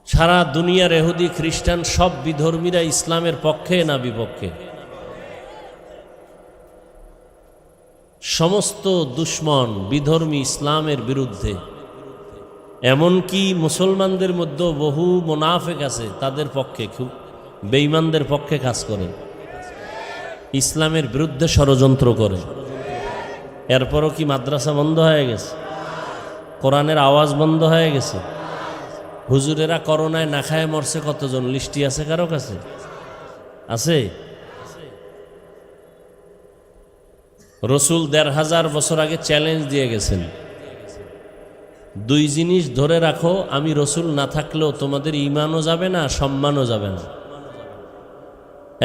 সারা দুনিয়ার ইহুদি খ্রিস্টান সব বিধর্মীরা ইসলামের পক্ষে না বিপক্ষে? সমস্ত দুশ্মন বিধর্মী ইসলামের বিরুদ্ধে। এমনকি মুসলমানদের মধ্যে বহু মুনাফিক আছে, তাদের পক্ষে, খুব বেঈমানদের পক্ষে কাজ করে, ইসলামের বিরুদ্ধে ষড়যন্ত্র করে। এরপরও কি মাদ্রাসা বন্ধ হয়ে গেছে? কোরআনের আওয়াজ বন্ধ হয়ে গেছে? হুজুরেরা করোনায় না খায় মরছে কতজন? লিস্টি আছে কারো কাছে? আছে? রসুল 1500 বছর আগে চ্যালেঞ্জ দিয়ে গেছেন, 2 জিনিস ধরে রাখো, আমি রসুল না থাকলেও তোমাদের ঈমানও যাবে না, সম্মানও যাবে না।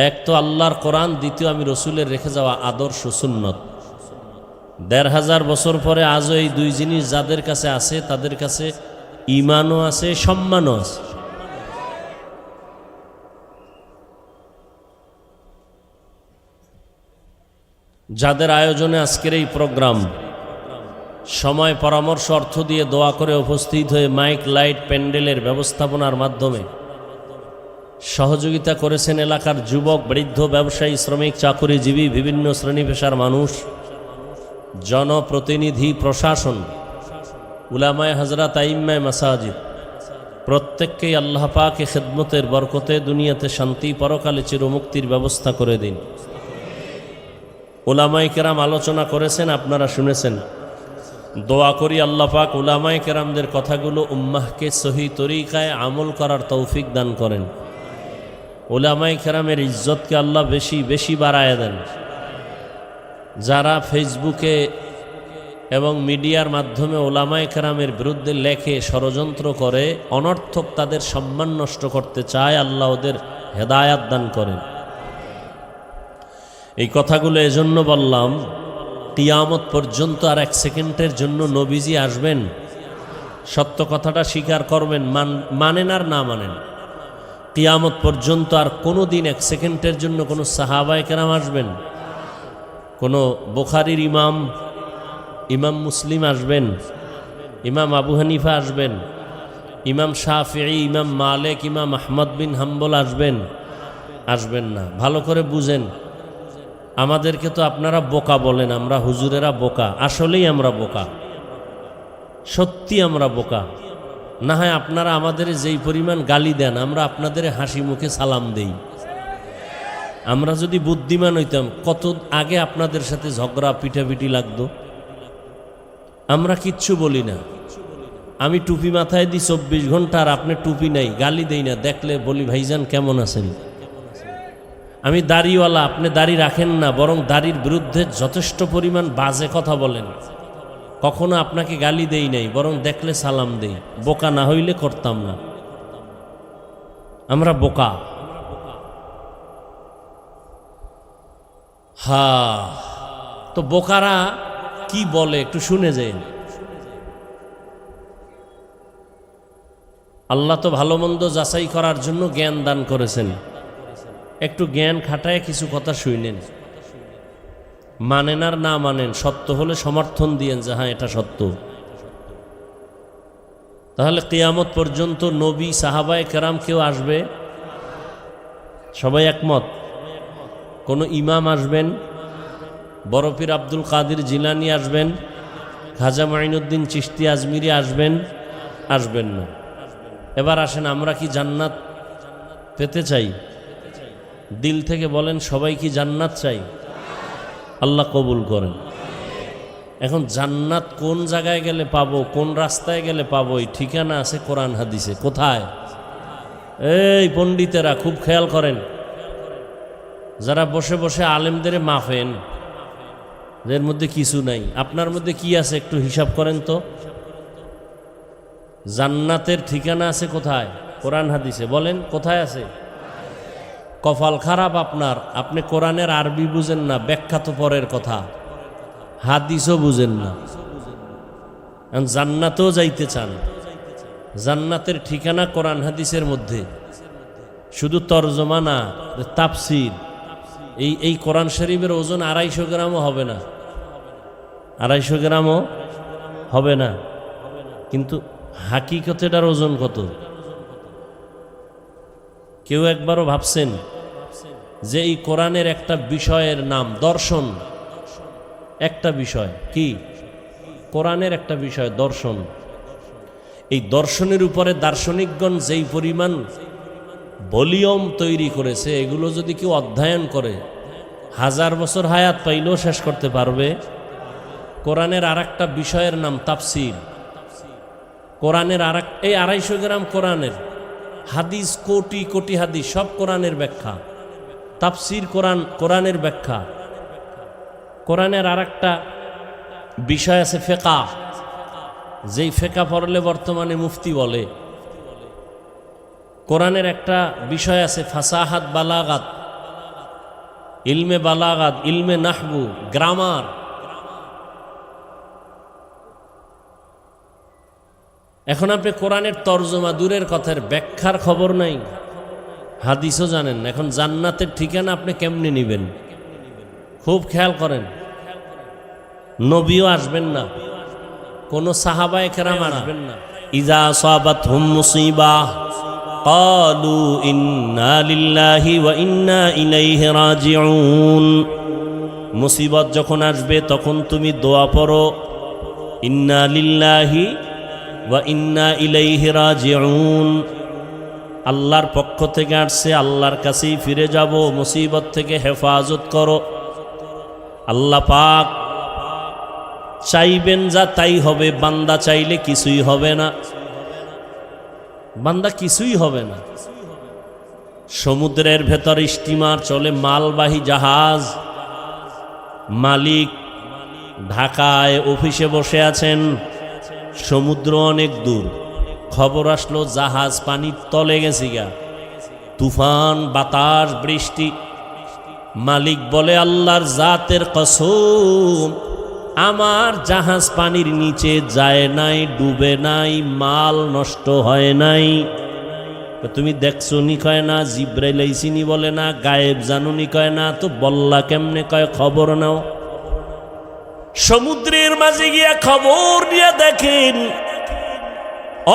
এক তো আল্লাহর কোরআন, দ্বিতীয় আমি রসুলের রেখে যাওয়া আদর্শ সুন্নত। 1500 বছর পরে আজও এই 2 জিনিস যাদের কাছে আছে তাদের কাছে ঈমানও আছে, সম্মানও আছে। যাদের আয়োজনে আজকের এই প্রোগ্রাম, সময়, পরামর্শ, অর্থ দিয়ে দোয়া করে উপস্থিত হয়ে মাইক, লাইট, প্যান্ডেলের ব্যবস্থাপনার মাধ্যমে সহযোগিতা করেছেন এলাকার যুবক, বৃদ্ধ, ব্যবসায়ী, শ্রমিক, চাকুরিজীবী, বিভিন্ন শ্রেণী পেশার মানুষ, জনপ্রতিনিধি, প্রশাসন, উলামায়ে হযরত, আইম্মায়ে মাসাজিদ, প্রত্যেককেই আল্লাহ পাকের খিদমতের বরকতে দুনিয়াতে শান্তি, পরকালে চিরমুক্তির ব্যবস্থা করে দিন। উলামায়ে কেরাম আলোচনা করেছেন, আপনারা শুনেছেন। দোয়া করি আল্লাহ পাক উলামায়ে কেরামদের কথাগুলো উম্মাহকে সহি তরিকায় আমল করার তৌফিক দান করেন। উলামায়ে কেরামের ইজ্জতকে আল্লাহ বেশি বেশি বাড়ায় দেন। যারা ফেসবুকে এবং মিডিয়ার মাধ্যমে উলামায়ে কেরামের বিরুদ্ধে লেখে, ষড়যন্ত্র করে, অনর্থক তাদের সম্মান নষ্ট করতে চায়, আল্লাহ ওদের হেদায়াত দান করেন। এই কথাগুলো এজন্য বললাম, কিয়ামত পর্যন্ত আর 1 সেকেন্ডের জন্য নবীজি আসবেন, সত্য কথাটা স্বীকার করবেন, মানেন আর না মানেন, কিয়ামত পর্যন্ত আর কোনো দিন 1 সেকেন্ডের জন্য কোনো সাহাবায়ে কেরাম আসবেন, কোনো বুখারীর ইমাম মুসলিম আসবেন, ইমাম আবু হানিফা আসবেন, ইমাম শাফিঈ, ইমাম মালিক, ইমাম আহমদ বিন হাম্বল আসবেন না। ভালো করে বুঝেন, আমাদেরকে তো আপনারা বোকা বলেন, আমরা হুজুরেরা বোকা, আসলেই আমরা বোকা। সত্যি আমরা বোকা। না হয় আপনারা আমাদের যেই পরিমাণ গালি দেন, আমরা আপনাদের হাসি মুখে সালাম দেই। আমরা যদি বুদ্ধিমান হইতাম, কত আগে আপনাদের সাথে ঝগড়া পিটাপিটি লাগতো। আমরা কিচ্ছু বলি না। আমি টুপি মাথায় দিই 24 ঘন্টা, আর আপনি টুপি নাই, গালি দেই না। দেখলে বলি ভাইজান কেমন আছেন। আমি দাড়িওয়ালা, আপনি দাড়ি রাখেন না, বরং দাড়ির বিরুদ্ধে যথেষ্ট পরিমাণ বাজে কথা বলেন। কখনো আপনাকে গালি দেই নাই, বরং দেখলে সালাম দেই। বোকা না হইলে করতাম না। আমরা বোকা। তো বোকারা কি বলে একটু শুনে যাই। আল্লাহ তো ভালো মন্দ যাচাই করার জন্য জ্ঞান দান করেছেন। একটু জ্ঞান খাটায় কিছু কথা শুনেন, মানেন আর না মানেন, সত্য হলে সমর্থন দিয়েন যে হ্যাঁ এটা সত্য। তাহলে কিয়ামত পর্যন্ত নবী সাহাবায়ে কেরাম কেউ আসবে? সবাই একমত? কোনো ইমাম আসবেন? বড় পীর আব্দুল কাদের জিলানী আসবেন? খাজা মাইনুদ্দিন চিশতি আজমিরি আসবেন? আসবেন না। এবার আসেন, আমরা কি জান্নাত পেতে চাই? দিল থেকে বলেন, সবাই কি জান্নাত চাই? আল্লাহ কবুল করেন। এখন জান্নাত কোন জায়গায় গেলে পাবো, কোন রাস্তায় গেলে পাবো, এই ঠিকানা আছে কোরআন হাদিসে। কোথায়? এই পণ্ডিতেরা খুব খেয়াল করেন, যারা বসে বসে আলেমদের মাফেন, এর মধ্যে কিছু নাই। আপনার মধ্যে কি আছে একটু হিসাব করেন তো। জান্নাতের ঠিকানা আছে কোথায়? কোরআন হাদিসে। বলেন কোথায় আছে? কপাল খারাপ আপনার, আপনি কোরআনের আরবি বুঝেন না, ব্যাখ্যা তো পরের কথা, হাদিসও বুঝেন না। জান্নাতেও যাইতে চান, জান্নাতের ঠিকানা কোরআন হাদিসের মধ্যে। শুধু তরজমা না, তাফসির। এই কোরআন শরীফের ওজন 250 গ্রামও হবে না, 250 গ্রামও হবে না। কিন্তু হাকিকতের ওজন কত? কেউ একবারও ভাবছেন যে এই কোরআনের একটা বিষয়ের নাম দর্শন? একটা বিষয় কি? কোরআনের একটা বিষয় দর্শন। এই দর্শনের উপরে দার্শনিকগণ যেই পরিমাণ ভলিউম তৈরি করেছে, এগুলো যদি কেউ অধ্যয়ন করে 1000 বছর হায়াত পাইলেও শেষ করতে পারবে। কোরআনের আর একটা বিষয়ের নাম তাফসির। কোরআনের এই 250 গ্রাম কোরআনের হাদিস, কোটি কোটি হাদিস, সব কোরআনের ব্যাখ্যা। তাফসির কোরআনের ব্যাখ্যা। কোরআনের আর একটা বিষয় আছে ফিকহ, যেই ফিকহ পড়লে বর্তমানে মুফতি বলে। কোরআনের একটা বিষয় আছে ফাসাহাত বালাগাত, ইলমে বালাগাত, ইলমে নাহবু, গ্রামার। এখন আপনি কোরআনের তর্জমা দূরের কথার ব্যাখ্যার খবর নাই, হাদিসও জানেন না। এখন জান্নাতের ঠিকানা আপনি কেমনে নেবেন? খুব খেয়াল করেন। নবীও আসবেন না, কোন সাহাবায়ে কেরাম আসবেন না। ইজা আসাবাতহুম মুসিবাহ ক্বালু ইন্না লিল্লাহি ওয়া ইন্না ইলাইহি রাজিউন। মুসিবত যখন আসবে তখন তুমি দোয়া পড়ো, ইন্না লিল্লাহি ওয়া ইন্না ইলাইহি রাজিউন। আল্লাহর পক্ষ থেকে আসছে, আল্লাহর কাছেই ফিরে যাব। মুসিবত থেকে হেফাজত করো। আল্লাহ পাক চাইবেন যা তাই হবে, বান্দা চাইলে কিছুই হবে না। বান্দা কিছুই হবে না। সমুদ্রের ভেতর স্টিমার চলে, মালবাহী জাহাজ, মালিক ঢাকায় অফিসে বসে আছেন, সমুদ্র অনেক দূর। খবর আসলো জাহাজ পানির তলে গেছে গা, তুফান, বাতাস, বৃষ্টি। মালিক বলে আল্লাহর জাতের কসম, আমার জাহাজ পানির নিচে যায় নাই, ডুবে নাই, মাল নষ্ট হয় নাই। তুমি দেখছো নি কয় না, জিব্রাইল আইসিনি বলে না, গায়েব জানুনি কয় না, তো বল্লা কেমনে কয় খবর নাও। সমুদ্রের মাঝে গিয়া খবর নিয়ে দেখেন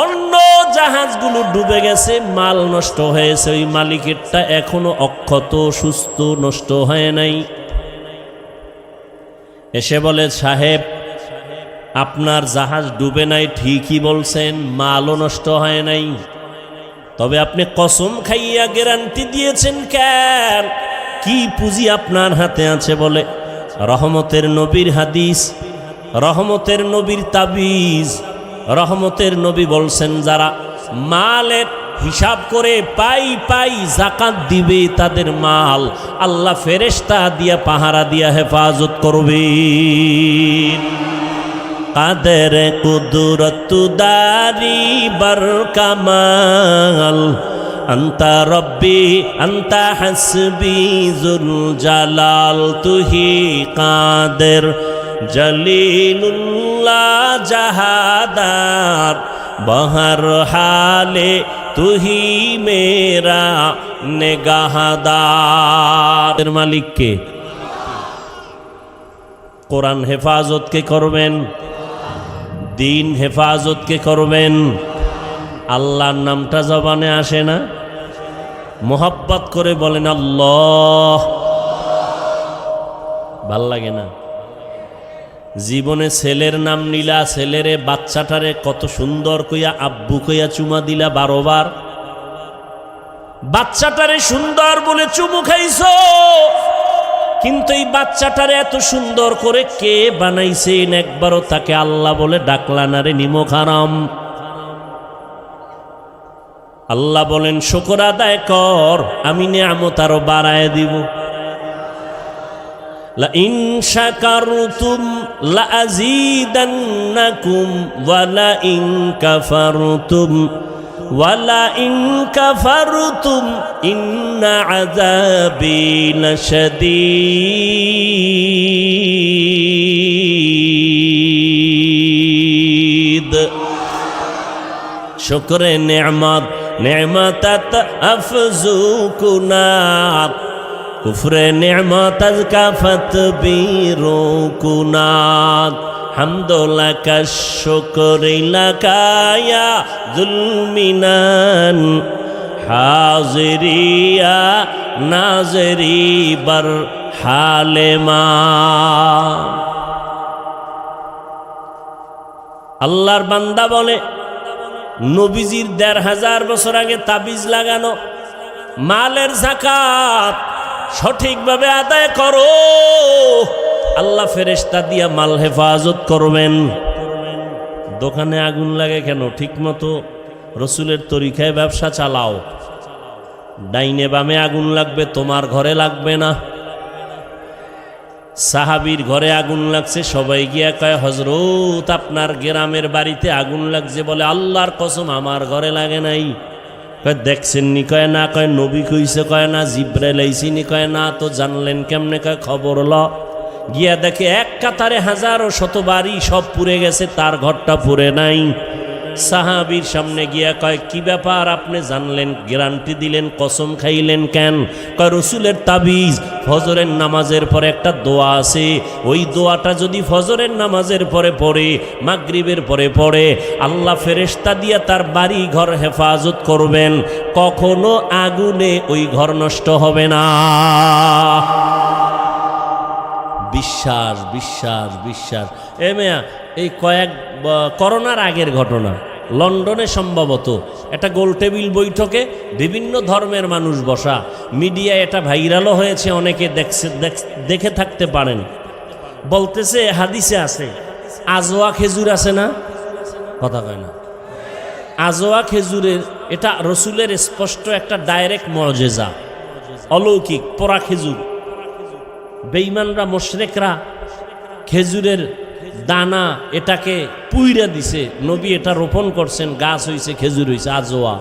অন্য জাহাজগুলো ডুবে গেছে, মাল নষ্ট হয়েছে। ওই মালিকেরটা এখনো অক্ষত, সুস্থ, নষ্ট হয় নাই। এসে বলে সাহেব আপনার জাহাজ ডুবে নাই, ঠিকই বলছেন, মালও নষ্ট হয় নাই। তবে আপনি কসম খাইয়া গ্যারান্টি দিয়েছেন কেন? কি পুঁজি আপনার হাতে আছে? বলে রহমতের নবীর হাদিস, রহমতের নবীর তাবিজ। রহমতের নবী বলছেন, যারা মালের হিসাব করে পাই পাই যাকাত দিবে, তাদের মাল আল্লাহ ফেরেশতা দিয়া পাহারা দিয়া হেফাজত করবে। কাদের কুদরত দারি বার কামাল, আন্তা রব্বি আন্তা হাসবি জুল জালাল, তুহি কাদের জলিলুল্লাহ জাহাদার, বহর হালে তুহি মেরা নেগাহদার। মালিককে কোরআন হেফাজত কে করবেন? দিন হেফাজত কে করবেন? আল্লাহর নামটা জবানে আসে না? মোহাব্বত করে বলেন আল্লাহ। ভাল লাগে না? জীবনে ছেলের নাম নিলা, ছেলেরে বাচ্চাটারে কত সুন্দর কইয়া আব্বু কইয়া চুমা দিলা 12 বার। বাচ্চাটারে সুন্দর বলে চুমু খাইছো, কিন্তু এই বাচ্চাটারে এত সুন্দর করে কে বানাইছেন একবারও তাকে আল্লাহ বলে ডাকলা না রে নিমক হারাম। আল্লাহ বলেন শুকর আদায় কর, আমি নিয়ামত আরো বাড়ায় দিব। লা ইন শাকারতুম লা আযীদান্নাকুম ওয়া লা ইন কাফারতুম ওয়া লা ইন কাফারতুম ইন্না আযাবি লাশাদীদ। শুকরে নিয়ামত নেমাতাত আফজু কুনাত, কুফরে নিয়ামত কাফাত বিরু কুনাত। হামদুল্লাকা শুকরিলাকা ইয়া যুলমিনান, হাজিরিয়া নাজরি বার হালেমা। আল্লাহর বান্দা বলে, নবীজির ১৫০০ বছর আগে তাবিজ লাগানো মালের যাকাত সঠিকভাবে আদায় করো, আল্লাহ ফেরেশতা দিয়া মাল হেফাজত করবেন। দোকানে আগুন লাগে কেন? ঠিকমতো রসুলের তরিকায় ব্যবসা চালাও। ডাইনে বামে আগুন লাগবে, তোমার ঘরে লাগবে না। সাহাবীর ঘরে আগুন লাগছে, সবাই গিয়া কয় হযরত আপনার গ্রামের বাড়িতে আগুন লাগছে। বলে আল্লাহর কসম আমার ঘরে লাগে নাই। কয় দেখছেন নি? কয় না। কয় নবী কইছে? কয় না। জিব্রাইল আইছিনি? কয় না। তো জানলেন কেমনে? কয় খবর ল। গিয়া দেখে এক কাতারে হাজারো শত বাড়ি সব পুড়ে গেছে, তার ঘরটা পুড়ে নাই। সাহাবীর সামনে গিয়া কয় কি ব্যাপার, আপনি জানলেন, গ্যারান্টি দিলেন, কসম খাইলেন কেন? কয় রসুলের তাবিজ, ফজরের নামাজের পরে একটা দোয়া আছে, ওই দোয়াটা যদি ফজরের নামাজের পরে পড়ে, মাগরিবের পরে পড়ে, আল্লাহ ফেরেশতা দিয়া তার বাড়ি ঘর হেফাজত করবেন, কখনো আগুনে ওই ঘর নষ্ট হবে না। বিশ্বাস বিশ্বাস বিশ্বাস। এ মেয়া, এই করোনার আগের ঘটনা, লন্ডনে সম্ভবত একটা গোল টেবিল বৈঠকে বিভিন্ন ধর্মের মানুষ বসা, মিডিয়ায় এটা ভাইরালও হয়েছে, অনেকে দেখে থাকতে পারেন। বলতেছে হাদিসে আছে, আজোয়া খেজুর আছে না? কথা কয় না। আজোয়া খেজুরের, এটা রসুলের স্পষ্ট একটা ডাইরেক্ট মুআজিজা, অলৌকিক পোড়া খেজুর। বেঈমানরা মুশরিকরা খেজুরের দানা এটাকে পুইরা দিছে, নবী এটা রোপণ করছেন, গাছ হইছে, খেজুর হইছে আজোয়া।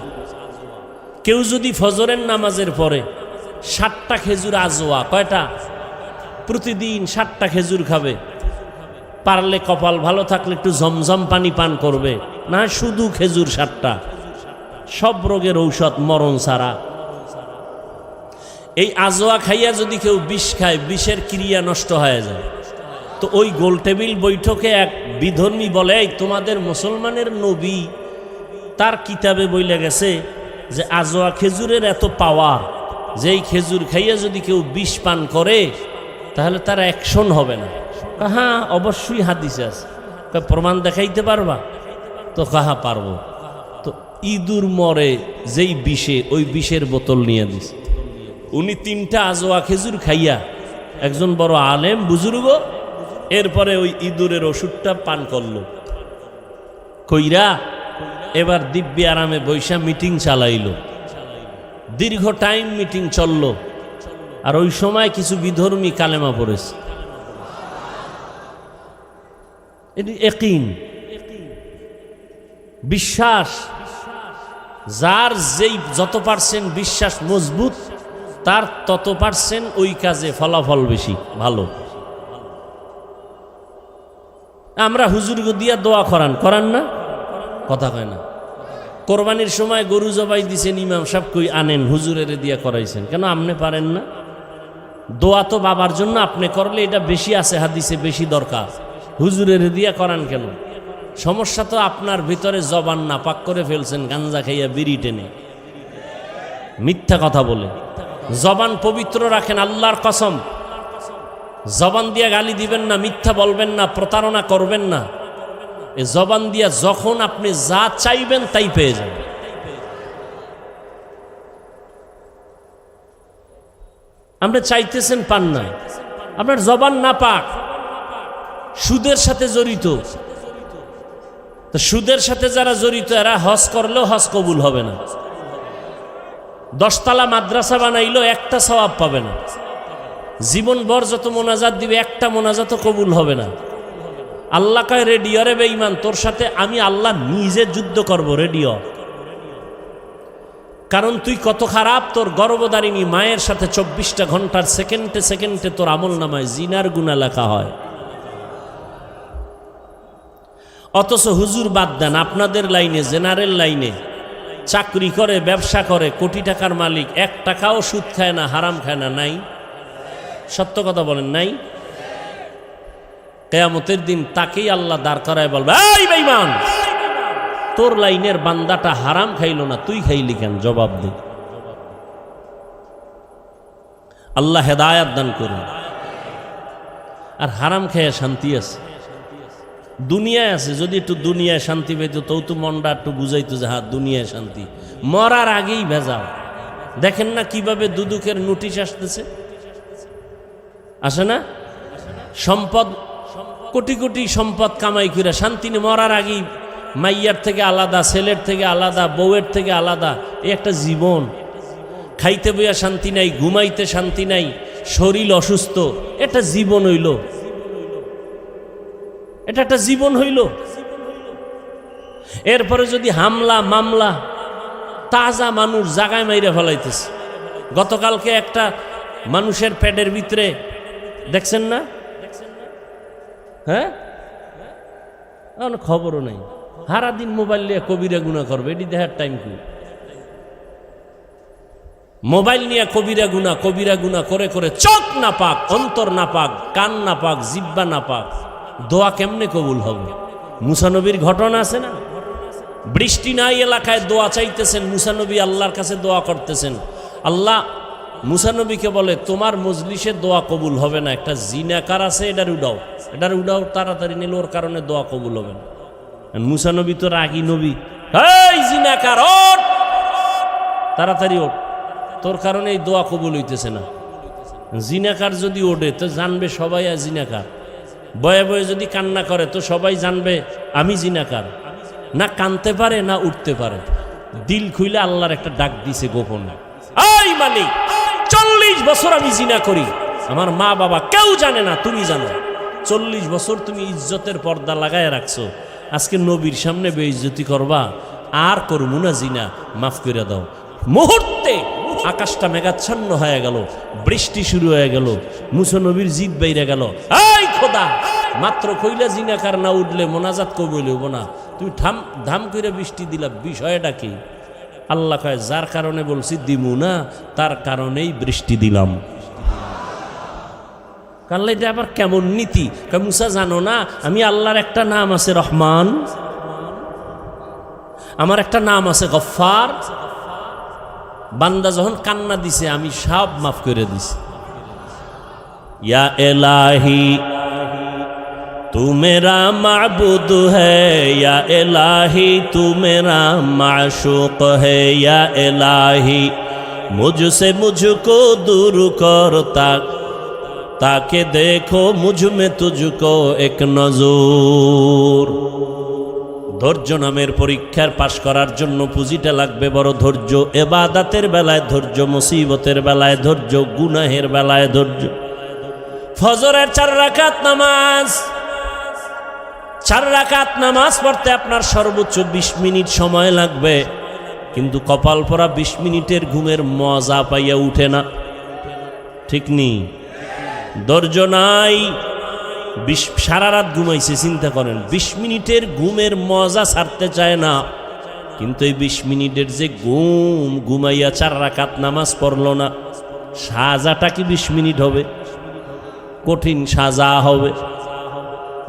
কেউ যদি ফজরের নামাজের পরে 7টা খেজুর আজোয়া, কয়টা? প্রতিদিন 7টা খেজুর খাবে, পারলে কপাল ভালো থাকলে একটু জমজম পানি পান করবে, না শুধু খেজুর 7টা, সব রোগের ঔষধ মরণ ছাড়া। এই আজোয়া খাইয়া যদি কেউ বিষ খায়, বিষের ক্রিয়া নষ্ট হয়ে যায়। তো ওই গোল টেবিল বৈঠকে এক বিধর্মী বলে, তোমাদের মুসলমানের নবী তার কিতাবে বইলে গেছে যে আজোয়া খেজুরের এত পাওয়ার, যে এই খেজুর খাইয়া যদি কেউ বিষ পান করে তাহলে তার অ্যাকশন হবে না। হ্যাঁ অবশ্যই হাদিসে আছে। প্রমাণ দেখাইতে পারবা? তো কাহা পারবো। তো ইঁদুর মরে যেই বিষে, ওই বিষের বোতল নিয়ে দিস। উনি 3টা আজোয়া খেজুর খাইয়া, একজন বড় আলেম বুজুর্গ, এরপরে ওই ইঁদুরের ওষুধটা পান করলো। কইরা এবার দিব্যি আরামে বৈশা মিটিং চালাইল। দীর্ঘ টাইম মিটিং চলল। আর ওই সময় কিছু বিধর্মী কালেমা পড়েছে। এটি ইয়াকিন, বিশ্বাস। যার যেই যত পার্সেন্ট বিশ্বাস মজবুত, তার তত পার্সেন্ট ওই কাজে ফলাফল বেশি ভালো। আমরা হুজুরকে দিয়া দোয়া করান না? কথা কয় না। কোরবানির সময় গরু জবাই দিছেন, ইমাম সাহেব কই আনেন, হুজুরের দিয়া করাইছেন কেন? আপনি পারেন না? দোয়া তো বাবার জন্য আপনি করলে এটা বেশি আছে, হাদিসে বেশি দরকার। হুজুরের দিয়া করান কেন? সমস্যা তো আপনার ভিতরে জবান না পাক করে ফেলছেন, গাঞ্জা খাইয়া বিড়ি টেনে, মিথ্যা কথা বলে। জবান পবিত্র রাখেন, আল্লাহর কসম। জবান দিয়া গালি দিবেন না, মিথ্যা বলবেন না, প্রতারণা করবেন না। এই জবান দিয়া যখন আপনি যা চাইবেন তাই পেয়ে যাবেন। আপনি চাইতেছেন, পান না, আপনার জবান না পাক, সুদের সাথে জড়িত। তো সুদের সাথে যারা জড়িত, এরা হজ করলেও হজ কবুল হবে না। 10 তলা মাদ্রাসা বানাইলো, একটা সওয়াব পাবে না। জীবনভর যত মোনাজাত দিবে, একটা মোনাজাতও কবুল হবে না। আল্লাহ কয়, রেডিও রে বেঈমান, তোর সাথে আমি আল্লাহ নিজে যুদ্ধ করব, রেডিও। কারণ তুই কত খারাপ, তোর গর্ভধারিণী মায়ের সাথে 24টা ঘন্টার সেকেন্ডে সেকেন্ডে তোর আমল নামায় জিনার গুনাহ লেখা হয়। অথচ হুজুর বাদ দেন, আপনাদের লাইনে, জেনারেল লাইনে চাকরি করে, ব্যবসা করে, কোটি টাকার মালিক, 1 টাকাও সুদ খায় না, হারাম খায় না, নাই? সত্য কথা বলেন, নাই? কিয়ামতের দিন তাকেই আল্লাহ দাঁড় করায় বলবে, এই বেঈমান, তোর লাইনের বান্দাটা হারাম খাইলো না, তুই খাইলি কেন? জবাব দে। আল্লাহ হেদায়াত দান করুন। আর হারাম খেয়ে শান্তি আছে, দুনিয়ায় আছে। যদি একটু দুনিয়ায় শান্তি পেত, তো মনটা একটু বুঝাইতো যে হ্যাঁ দুনিয়ায় শান্তি। মরার আগেই ভেজাল। দেখেন না কিভাবে দুদুকের নোটিশ আসতেছে, আসে না? সম্পদ, কোটি কোটি সম্পদ কামাই করে শান্তি নেই। মরার আগেই মাইয়ার থেকে আলাদা, ছেলের থেকে আলাদা, বউয়ের থেকে আলাদা। এই একটা জীবন। খাইতে বইয়া শান্তি নাই, ঘুমাইতে শান্তি নাই, শরীর অসুস্থ। এটা জীবন হইল? এটা একটা জীবন হইল? এরপরে যদি হামলা মামলা, তাজা মানুষ জাগায় মাইরে ফেলাইতেছে। গতকালকে একটা মানুষের পেটের ভিতরে দেখছেন না? হ্যাঁ, খবরও নাই। সারাদিন মোবাইল নিয়ে কবিরা গুণা করবে, এটি দেখার টাইম কি? মোবাইল নিয়ে কবিরা গুণা করে করে চোখ না পাক, অন্তর না পাক, কান না পাক, জিব্বা না পাক, দোয়া কেমনে কবুল হবে? মুসা নবীর ঘটনা আছে না? বৃষ্টি নাই এলাকায়, দোয়া চাইতেছেন মুসা নবী, আল্লাহর কাছে দোয়া করতেছেন। আল্লাহ মুসা নবীকে বলে, তোমার মজলিসে দোয়া কবুল হবে না, একটা জিনাকার আছে, এটার উডাও তাড়াতাড়ি নিলে, ওর কারণে দোয়া কবুল হবে না। মুসা নবী তো রাগী নবী, এই জিনাকার ওঠ, তাড়াতাড়ি ওঠ, তোর কারণে এই দোয়া কবুল হইতেছে না। জিনাকার যদি ওঠে তো জানবে সবাই আর জিনাকার। বয়ে বয়ে যদি কান্না করে তো সবাই জানবে আমি জিনাকার। না কানতে পারে না উঠতে পারে, দিল খুইলে আল্লাহর একটা ডাক দিছে গোপনে, এই মালিক 40 বছর আমি জিনা করি, আমার মা বাবা কেউ জানে না, তুমি জানো। 40 বছর তুমি ইজ্জতের পর্দা লাগায় রাখছো, আজকে নবীর সামনে বেইজ্জতি করবা, আর করবো না জিনা, মাফ করে দাও। মুহূর্তে আকাশটা মেঘাচ্ছন্ন হয়ে গেল, বৃষ্টি শুরু হয়ে গেল, মুসা নবীর জিদ বাইরে গেল, এই খোদা, মাত্র কইলা জিনাকার না উঠলে মোনাজাত কবুল হইব না, তুমি ধাম করে বৃষ্টি দিলা, বিষয়টা কি? আল্লাহ কয়, যার কারণে বলছি দিমু না, তার কারণেই বৃষ্টি দিলাম। কাল্লা এটা আবার কেমন নীতি? মুসা জানো না আমি আল্লাহর একটা নাম আছে রহমান, আমার একটা নাম আছে গফফার। বান্দা যখন কান্না দিছে আমি সব মাফ করে দিছি। ইয়া এলাহি, तू मेरा माबूद है या इलाही, तू मेरा माशूक है या इलाही, मुझसे मुझको दूर करता ताके देखो मुझ में तुझको एक नजर। ধৈর্য নামের পরীক্ষার পাশ করার জন্য পুঁজিটা লাগবে বড় ধৈর্য। ইবাদতের বেলায় ধৈর্য, মুসিবতের বেলায় ধৈর্য, গুনাহের বেলায় ধৈর্য। ফজরের 4 রাকাত নামাজ, 4 রাকাত নামাজ পড়তে আপনার সর্বোচ্চ 20 মিনিট সময় লাগবে, কিন্তু কপাল পরা 20 মিনিটের ঘুমের মজা পাইয়া উঠে না, ঠিক নেই? ধৈর্য নাই, সারা রাত ঘুমাইছে, চিন্তা করেন, 20 মিনিটের ঘুমের মজা ছাড়তে চায় না, কিন্তু এই 20 মিনিটের যে ঘুমাইয়া 4 রাকাত নামাজ পড়ল না, সাজাটা কি 20 মিনিট হবে? কঠিন সাজা হবে।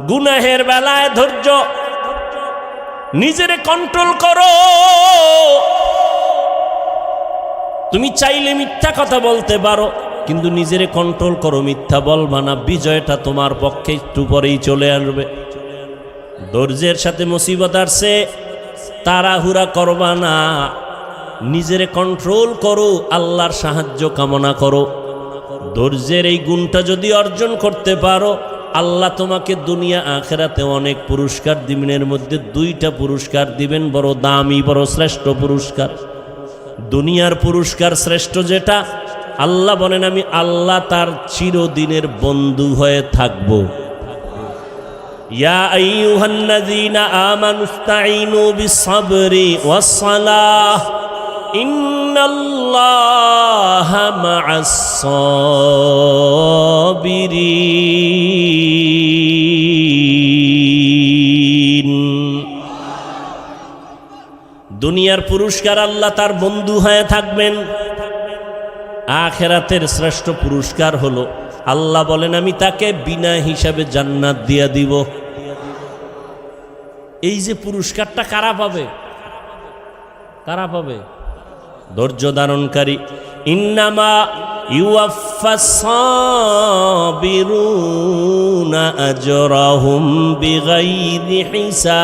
গুনাহের বেলায় ধৈর্য, নিজেরে কন্ট্রোল করো। তুমি চাইলে মিথ্যা কথা বলতে পারো, কিন্তু নিজেরে কন্ট্রোল করো, মিথ্যা বলবা না, বিজয়টা তোমার পক্ষে একটু পরেই চলে আসবে। ধৈর্যের সাথে মুসিবত আসছে, তাড়াহুড়া করবা না, নিজেরে কন্ট্রোল করো, আল্লাহর সাহায্য কামনা করো। ধৈর্যের এই গুণটা যদি অর্জন করতে পারো, আল্লাহ তোমাকে দুনিয়া আখিরাতে অনেক পুরস্কার দিবেন। এর মধ্যে 2টা পুরস্কার দিবেন, বড় দামি, বড় শ্রেষ্ঠ পুরস্কার। দুনিয়ার পুরস্কার শ্রেষ্ঠ যেটা, আল্লাহ বলেন আমি আল্লাহ তার চিরদিনের বন্ধু হয়ে থাকব। ইয়া আইয়ুহাল্লাযীনা আমানুস্তাঈনু বিস-সাবরি ওয়াস-সালাহ ইন্নাল্লাহা মা'আস-সাবিরিন। দুনিয়ার পুরস্কার আল্লাহ তার বন্ধু হয়ে থাকবেন। আখিরাতের শ্রেষ্ঠ পুরস্কার হলো আল্লাহ বলেন আমি তাকে বিনা হিসাবে জান্নাত দিয়া দিব। এই যে পুরস্কারটা কারা পাবে? কারা পাবে? ধৈর্য ধারণকারী। ইন্নামা ইউওয়াফাস সাবিরুনা আজরাহুম বিগাইরি হিসাব।